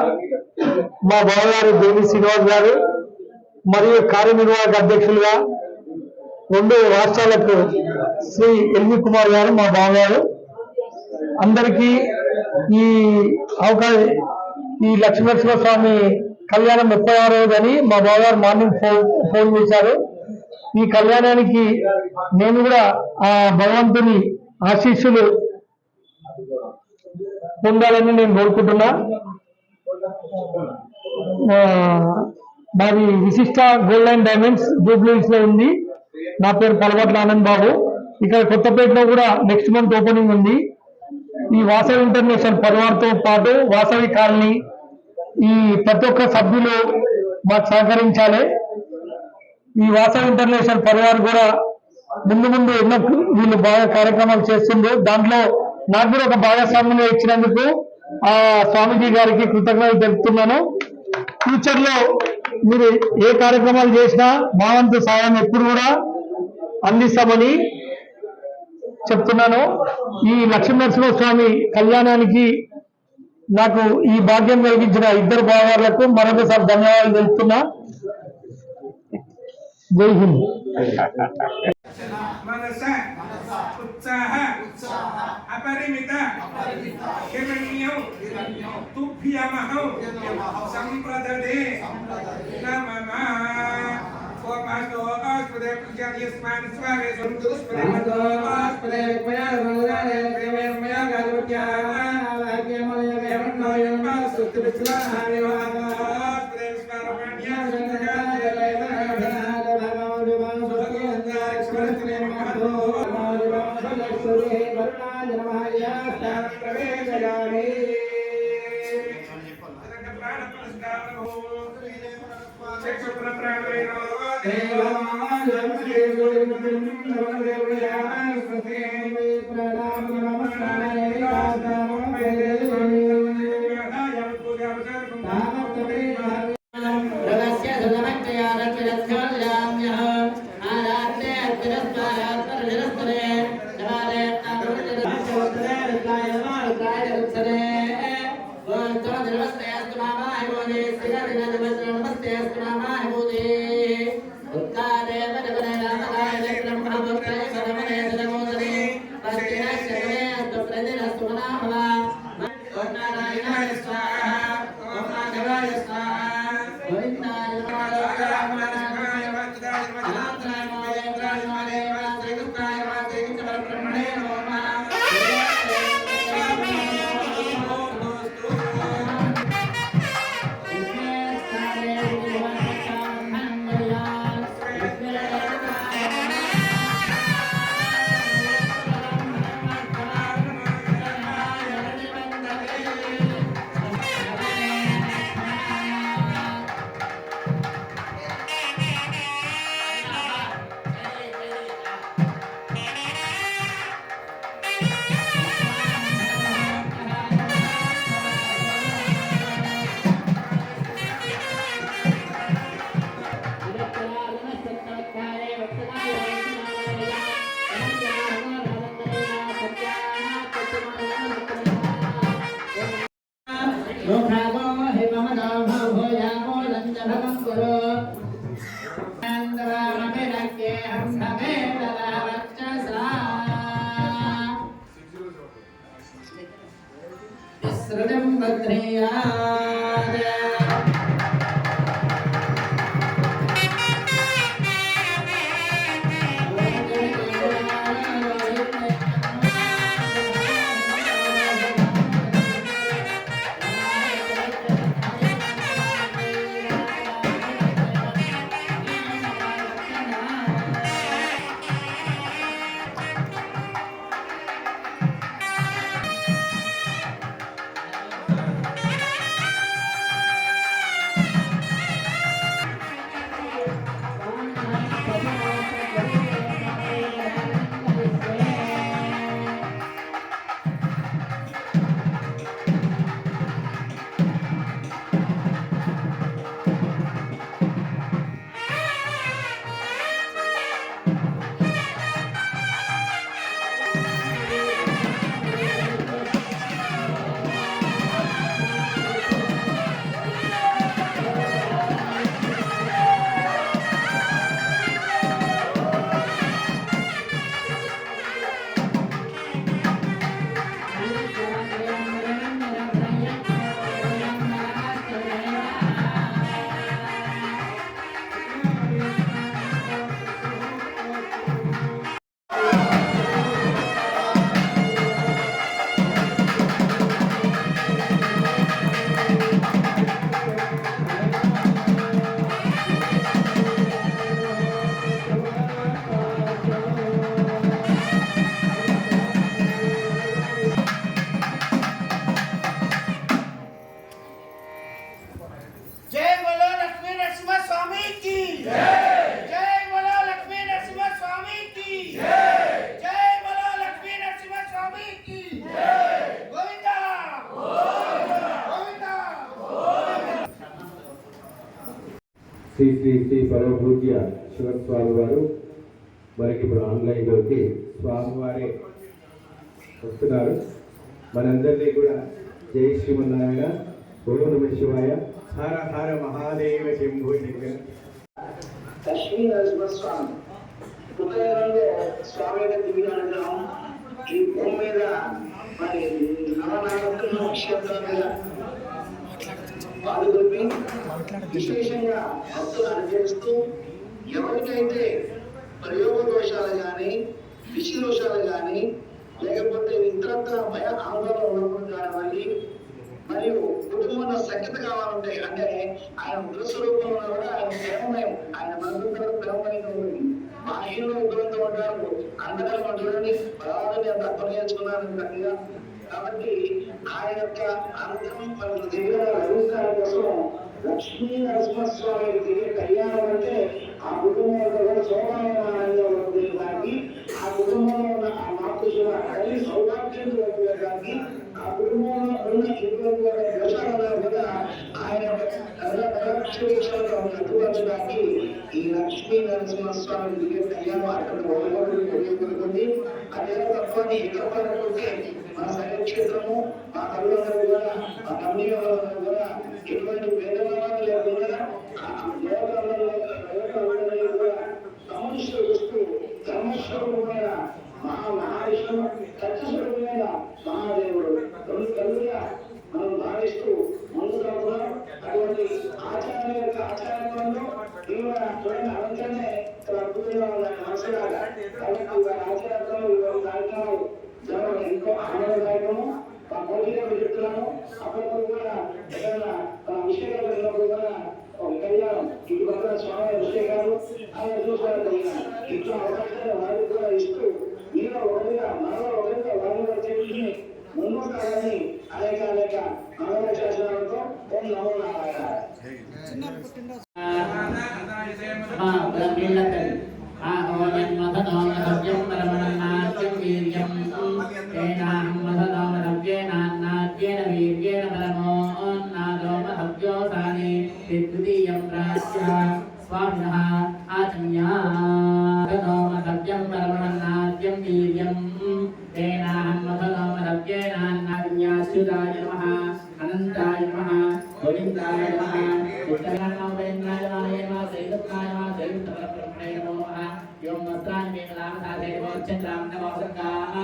మా బావగారు దేవి శ్రీనివాస్ గారు మరియు కార్యనిర్వాహక అధ్యక్షులుగా 2 రాష్ట్రాలకు శ్రీ ఎల్వి కుమార్ గారు మా బావగారు. అందరికీ ఈ లక్ష్మీనరసింహస్వామి కళ్యాణం 36వ రోజు అని మా బావగారు మార్నింగ్ ఫోన్ చేశారు. ఈ కళ్యాణానికి నేను కూడా ఆ భగవంతుని ఆశీస్సులు పొందాలని నేను కోరుకుంటున్నా. మాది విశిష్ట గోల్డ్ అండ్ డైమండ్స్ జూబ్లీహిల్స్ లో ఉంది. నా పేరు పలవట్ల ఆనంద్ బాబు. ఇక్కడ కొత్తపేటలో కూడా నెక్స్ట్ మంత్ ఓపెనింగ్ ఉంది. ఈ వాసవి ఇంటర్నేషనల్ పరివార్తో పాటు వాసవి కాలనీ ఈ ప్రతి ఒక్క సభ్యులు మాకు సహకరించాలి. ఈ వాసవి ఇంటర్నేషనల్ పరివార్ కూడా ముందు ఎన్నో వీళ్ళు బాగా కార్యక్రమాలు చేస్తుండ్రు. దాంట్లో నాకు కూడా ఒక భాగస్వామ్యం ఇచ్చినందుకు ఆ స్వామీజీ గారికి కృతజ్ఞతలు తెలుపుతున్నాను. ఫ్యూచర్ లో మీరు ఏ కార్యక్రమాలు చేసినా మా వంతు సాయం ఎప్పుడు కూడా అందిస్తామని చెప్తున్నాను. ఈ లక్ష్మీనరసింహస్వామి కళ్యాణానికి నాకు ఈ భాగ్యం కలిగించిన ఇద్దరు బావార్లకు మరొకసారి ధన్యవాదాలు తెలుపుతున్నా. జై హింద్. మనస ఉత్సాహ అపరిమిత హిరణ్యం తుభ్యమహౌ సంప్రదదే నమః. ఓమాస్తో ఆస్పదే ప్రజాయస్మాన్ స్వాగే సంతుష్పదే ఆస్పదే మయాగోదారే ప్రేమయా గారుత్యా ఆవాగ్యమయ గయమన్నోయం పాస్తుతి విశ్వాహాని ఆస్పదే స్వరమణ్యా సంగగాదే స్వామికి గోవిందా గోవిందా. శ్రీ శ్రీ శ్రీ పరమ పూజ్య శివస్వామి వారు మనకి ఇప్పుడు ఆన్లైన్లోకి స్వామివారే వస్తున్నారు. మనందరినీ కూడా జై శ్రీమన్నారాయణ, ఓం నమః శివాయ, హర హర మహాదేవ శంభో శంకర. లక్ష్మీ నరసింహస్వామి ఉత్తరంలో స్వామి యొక్క దివ్య అనుగ్రహం ఈ భూమి మీద మరి నవనాగరిక క్షేత్రం మీద పాల్గొని విశేషంగా భక్తులు అనుసరిస్తూ ఎవరికైతే ప్రయోగ దోషాలు కానీ విష దోషాలు కానీ లేకపోతే ఇతరత్ర భయ ఆందోళన ఉన్నప్పుడు కానివ్వండి, మరియు కుటుంబంలో సఖ్యత కావాలంటే అంటే ఆయన ఉగ్రస్వరూపంలో కూడా ఆయన ప్రేమమయం, ఆయన మనసు ప్రేమమయం ఉంది. బాహ్యంలో ఉగ్రంతో ఉంటారు, అందరం చూడండి బలాన్ని అంత అర్థం చేసుకున్నారని గట్టిగా. కాబట్టి ఆయన యొక్క అనుగ్రహం మనకు దగ్గర లభించడం కోసం లక్ష్మీ నరసింహస్వామి దివ్య కళ్యాణం అంటే ఆ కుటుంబంలో శోభాయమానంగా ఉండడానికి, ఆ కుటుంబంలో ఉన్న ఆ మాతృశుల తల్లి సౌభాగ్యం ఉండడానికి, ఆ కుటుంబంలో ఉన్న ఇటువంటి దోషాలలో కూడా ఆయన అడ్డుపరచడానికి ఈ లక్ష్మీ నరసింహస్వామి దివ్య కళ్యాణం అక్కడ తెలియబడుతుంది. అదే తత్వాన్ని ఎక్కడపడుతుంటే మన శైవక్షేత్రము, మా తల్లిదండ్రులు కూడా, మా తమ్ముళ్ళు కూడా ఎటువంటి భేదభావాలు లేకుండా లోకాలలో కూడా సముష్టి వస్తూ ధర్మస్వరూపమైన మహావిష్ణువు, సత్యస్వరూపమైన మహాదేవుడు రెండు కళ్ళుగా మనం భావిస్తూ ముందుకు వెళ్తున్నాం. అటువంటి ఆచార్య యొక్క ఆచార్యంలో చూడండి అనంతనే అద్భుతంగా ఉన్నాయి మనసులాగా. కాబట్టి వారి ఆచార్యంలో ఇవాళ కార్యక్రమాలు జరగడం ఎంతో ఆనందదాయకము. మా పోటీలో చెప్తున్నాము. అప్పుడప్పుడు కూడా ఏదైనా విషయాలు వెళ్ళినప్పుడు కూడా ఒక కళ్యాణం ఇటు పక్కన స్వామి అభిషేకాలు ఆయన చూసుకోవడం ఇట్లా అవకాశాలు వారికి కూడా ఇస్తూ మీలో ఒకరిగా మనలో ఒకరిగా వారిగా చేసి ముందుకు కావాలని అనేక అనేక మంగళ శాసనాలతో ఓం నమో నారాయణ. स्वामिनः आचम्यादोमसव्यं परमन्नाद्यं वीर्यं तेनाहं मधुनोमसव्येनान्नाग्न्याच्युताय नमः, अनन्ताय नमः, गोविन्दाय नमः, उत्तरायणाय नमः, श्रीदत्ताय नमः, श्रीदत्तपरब्रह्मणे नमो नमः. यों वस्त्राणि मेघलामसादे नमोच्चन्द्रां नमो सङ्गाः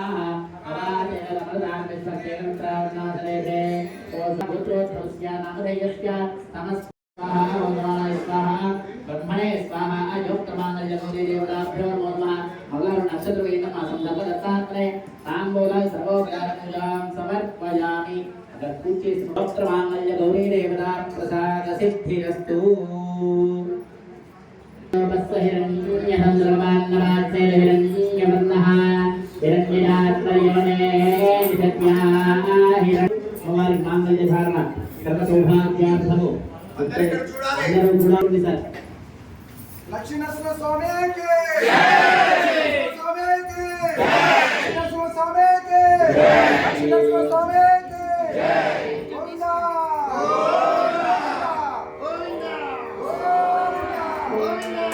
अवादेन नमदां विश्वसेन मित्रावनासलेभे ओषधोत्रोत्तमस्य नामधेयस्य नमः स्वाहा ब्रह्मणे स्वाहा अयोक्तमांगल्यमुदे देवताभ्यो नमः. मंगल नक्षत्रवेद मासं दत्तात्रे तांबूलं सर्वोपचारपूजां समर्पयामि. अगर कुछ स्तोत्रमांगल्य गौरी देवता प्रसाद सिद्धिरस्तु. हिरण्यचन्द्रमान्नवात्से हिरण्यवर्णः हिरण्यरात्मयोने निषद्या हमारी मांगल्य धारणा कर्म सौभाग्यार्थमो అందరూ చూడండి సార్. లక్ష్మీనరసింహ స్వామికి స్వామికి లక్ష్మీనరసింహ స్వామికి లక్ష్మీనరసింహ స్వామికి గోవిందా గోవిందా గోవిందా.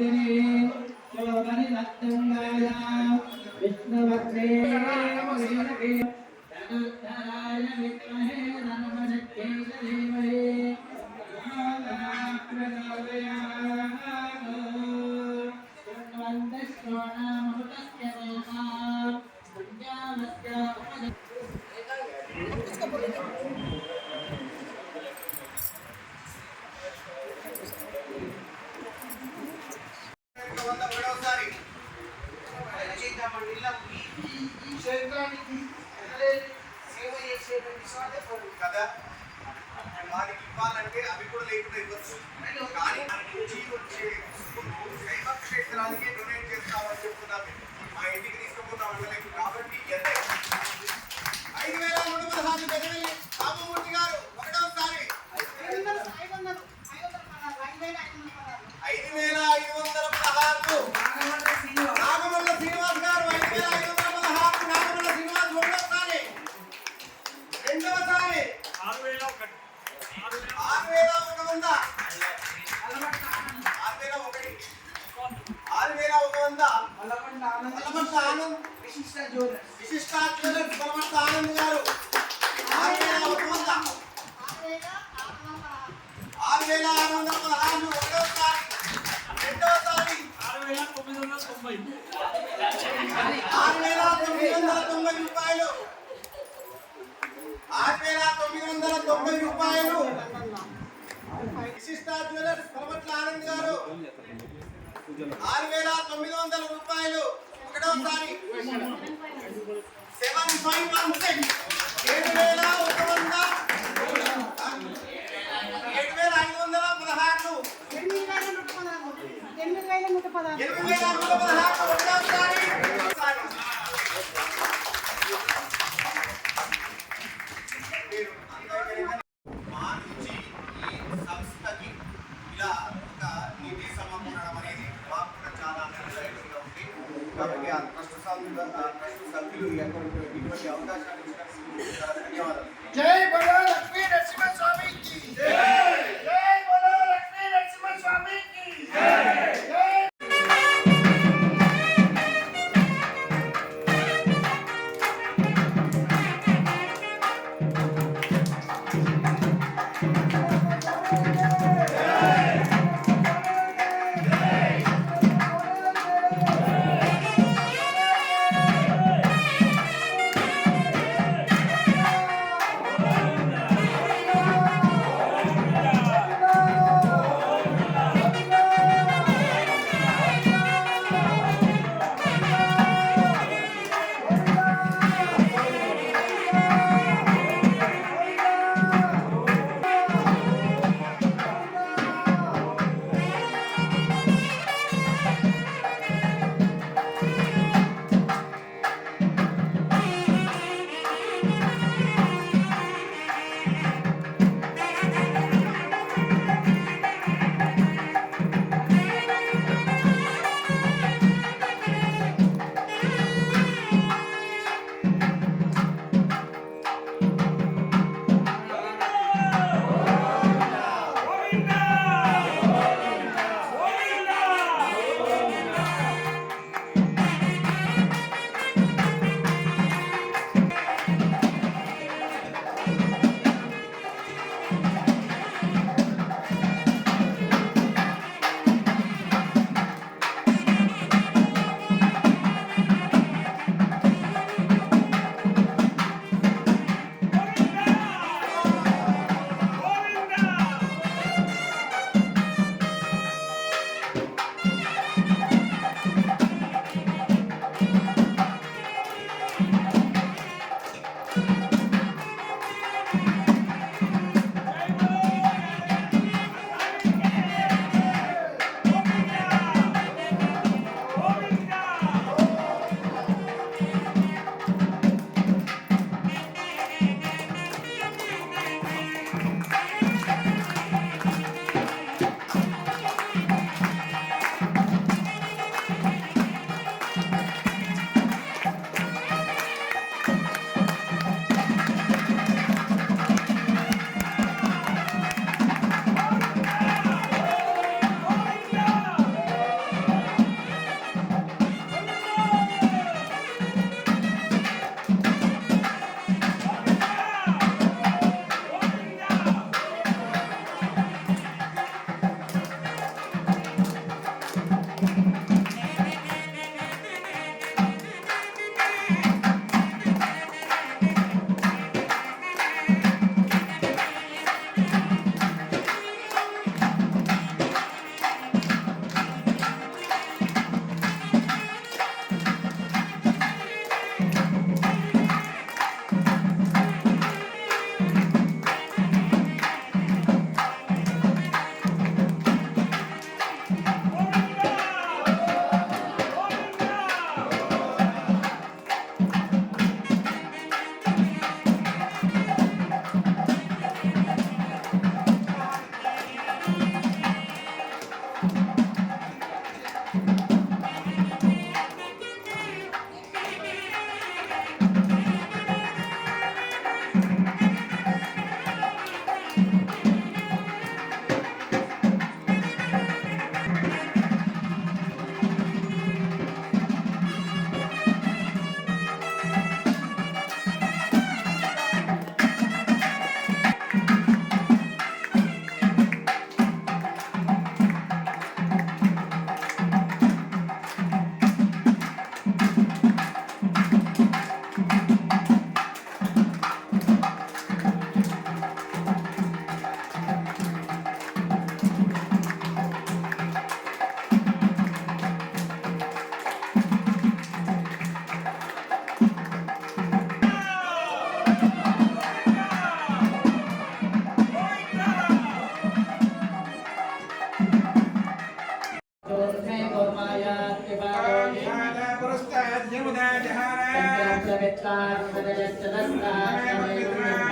ఈ క్షేత్రానికి సేవ చేసేటువంటి సాధకులు కదా వారికి ఇవ్వాలంటే అవి కూడా లేకుండా ఇవ్వచ్చు కానీ మనకి నుంచి వచ్చే శైవ క్షేత్రానికి డొనేట్ చేస్తామని చెప్తున్నాం మా ఇంటికి తీసుకుపోతాం అనలేదు కాబట్టి 5,316 పెద్దవెల్లి బాబుమూర్తి గారు ఒకటోసారి 5,516 నాగమల్ల శ్రీనివాస్ గారు 5,516 నాగమల్ల శ్రీనివాస్ ఒకటోసారి రెండవసారి 6,100 విశిష్ట జ్యోతి విశిష్టా జ్యువెలర్స్ పరమర్శ ఆనంద్ గారు 6,616 ఒకటోసారి రెండవసారి 6,990 రూపాయలు 6,990 రూపాయలు విశిష్టా జ్యువెలర్స్ పరమర్శ ఆనంద్ గారు 6,900 రూపాయలు ఒకటోసారి 7,516 7,516 మా నుంచి ఈ సంస్థకి ఇలా ఒక నిధి సమకూరడం అనేది మాకు కూడా చాలా ఆనందదాయకంగా ఉంది కాబట్టి ఆ ట్రస్ట్ సభ్యులు ఇటువంటి అవకాశాలు ఇచ్చినందుకు చాలా ధన్యవాదాలు. జై బలో లక్ష్మీ నరసింహ స్వామికి జై బలో లక్ష్మీ నరసింహ స్వామికి జై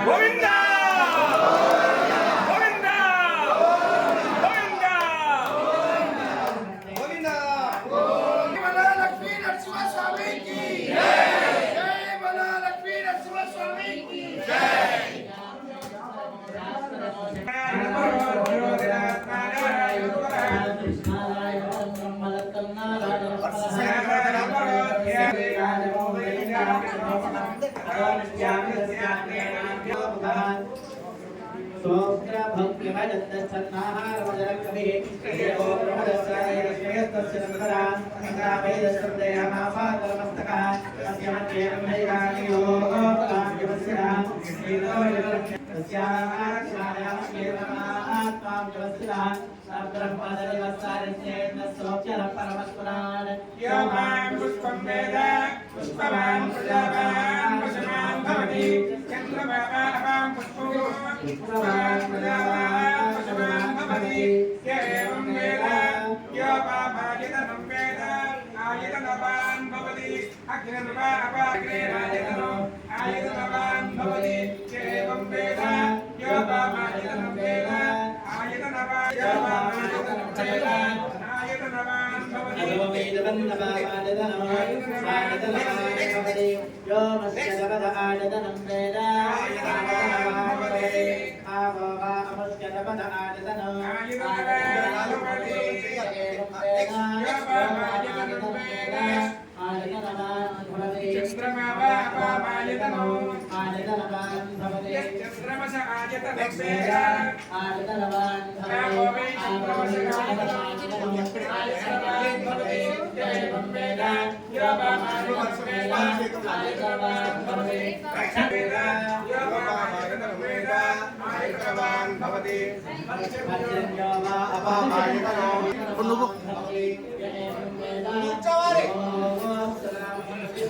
గోవిందా లక్ష్మీ నరసింహస్వామికి జై బల లక్ష్మీ నరసింహస్వామికి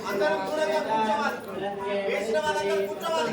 అందరం దూరంగా కూర్చోవాలి. వేసిన వాళ్ళందరూ కూర్చోవాలి.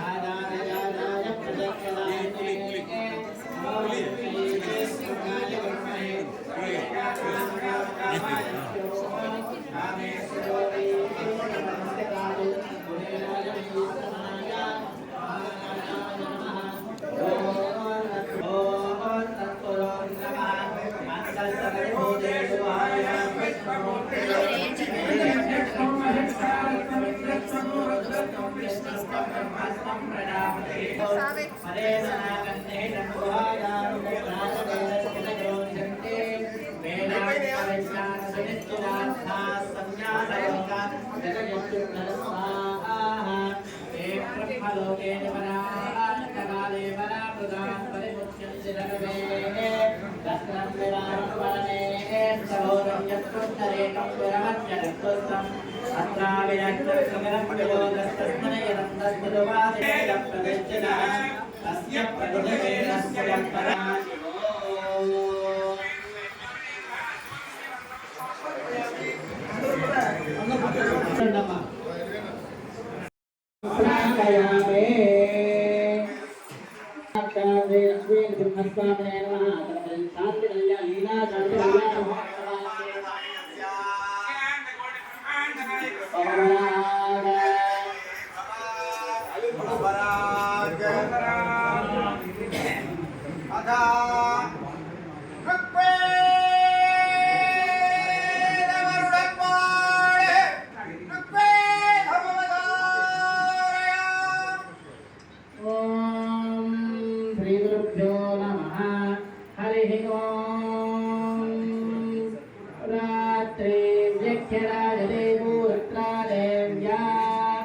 मुख्यराजदेवो रुद्रादेव्या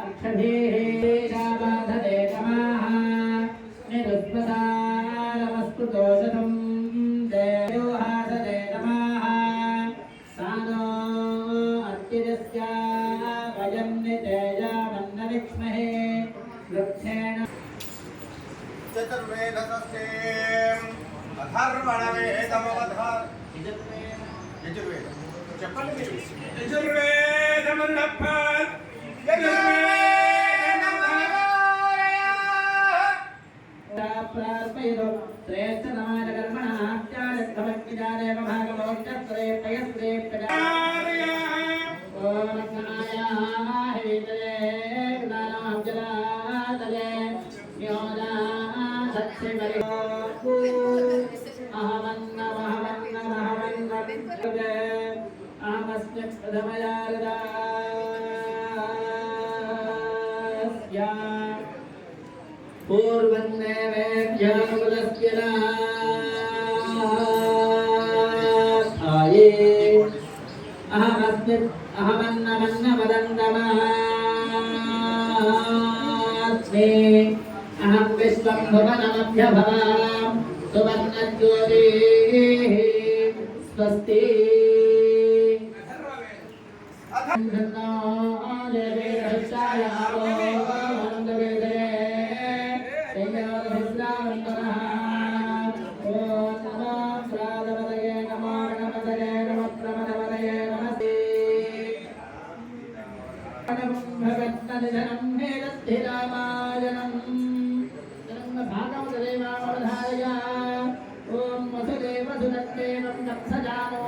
अक्षभिः रामाधते तमाः निरुस्वदारमस्तु दोषतम् देवोहासते तमाः सानो अत्यजस्य वयं नितेजामन्नविक्ष्महे वृक्षेण चतुर्वेदस्ते अथर्वणवेदमवधार यजुर्वेद చెప్పండి మీరు యజుర్వేదమన్నప్పన్ ప్రార్పయతో శ్రేష్ఠతమాయ కర్మణాత్యారత్తమక్కిదారేవ భాగమోక్షత్రే పయస్త్రే ప్రజాయ ఓం నమః జ్ఞానాంజలాతలే యోనా సత్యమరి अहमस्मि प्रथमयारदास्या पूर्वन्नेवेभ्यानुकुलस्य नाये अहमन्नमन्नमदन्दमास्मि अहं विश्वं भुवनमभ्यभवां सुवर्णज्योतिः स्वस्ति ओम Vasudev सुदत्तेन दक्षजानो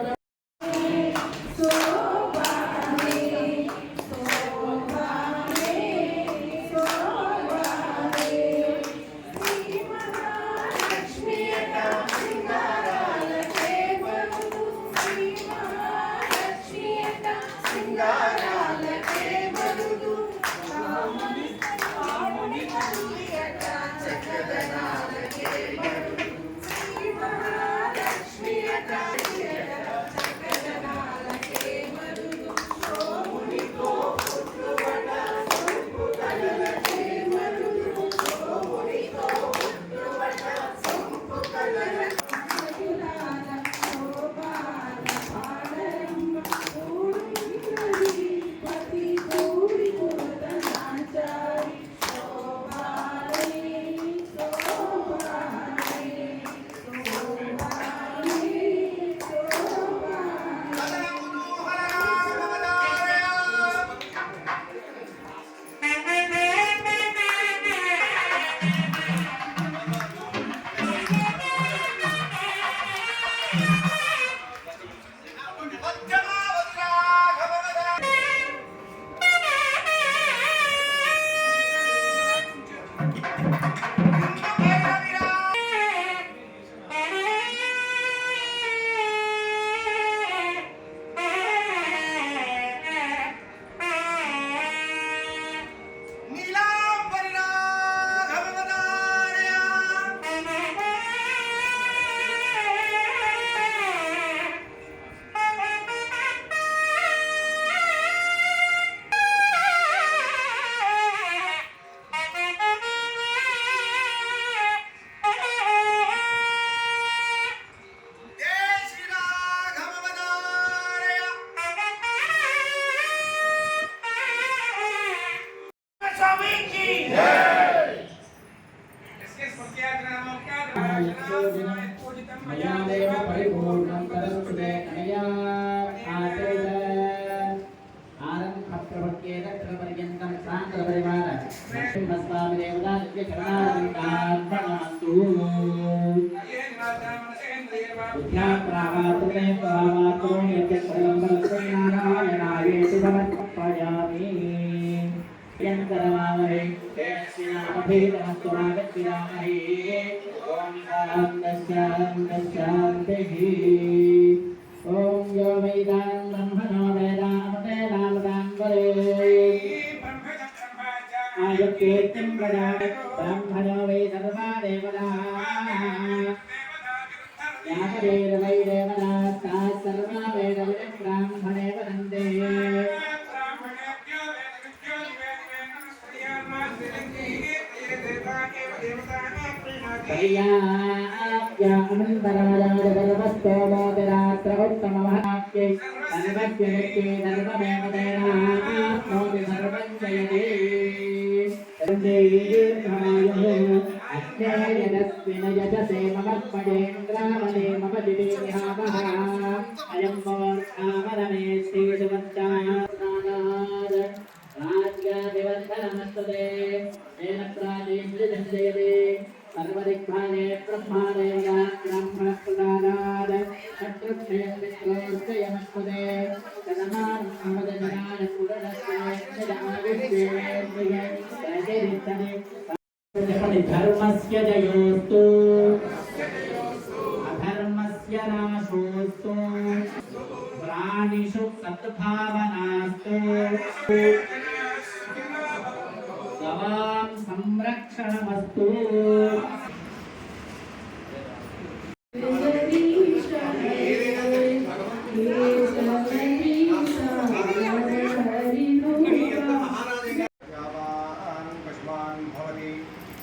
Om Yo Vedam Brahmano Vedamate Lavadam Vare Ayaketim Brahmano Brahmano Vedamata Devada Yamadeva Vedamata Sarva Vedamata Brahmane Vadante पर्याप्य अनन्तराय सर्वस्तोमोतिरात्र उत्तममहाप्यै सर्वज्ञनित्ये सर्वमेव तेनाप्नोति सर्वं जयते अज्ञायनस्मिन यजसे ममर्पणेन्द्रावणे मम दिवेहावः अयं मोर्धावरमे श्रीसुवञ्चास्नानात् राज्ञादिवर्धनमस्तुते येन प्राचीनजयते सर्वदिग्भागे ब्रह्मदेवतानात् शत्रुक्षयमित्रोर्जयमस्तुते तदमानमदजनाय धर्मस्य जयोस्तु अधर्मस्य नाशोस्तु प्राणिषु सद्भावनास्तु गवां संरक्षणमस्तु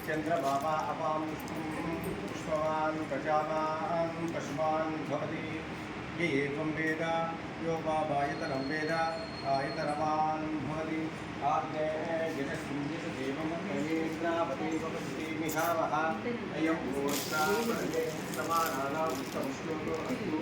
चंद्रबाबा अपां पुष्पवान् प्रजावान् पशुमान् भवति ये एवं वेद यो बाबायतनं वेद आयतनवान् भवति आज्ञेन्द्रावदेवमिहावः अयं गोत्रापदे समानानां संश्लोको अस्तु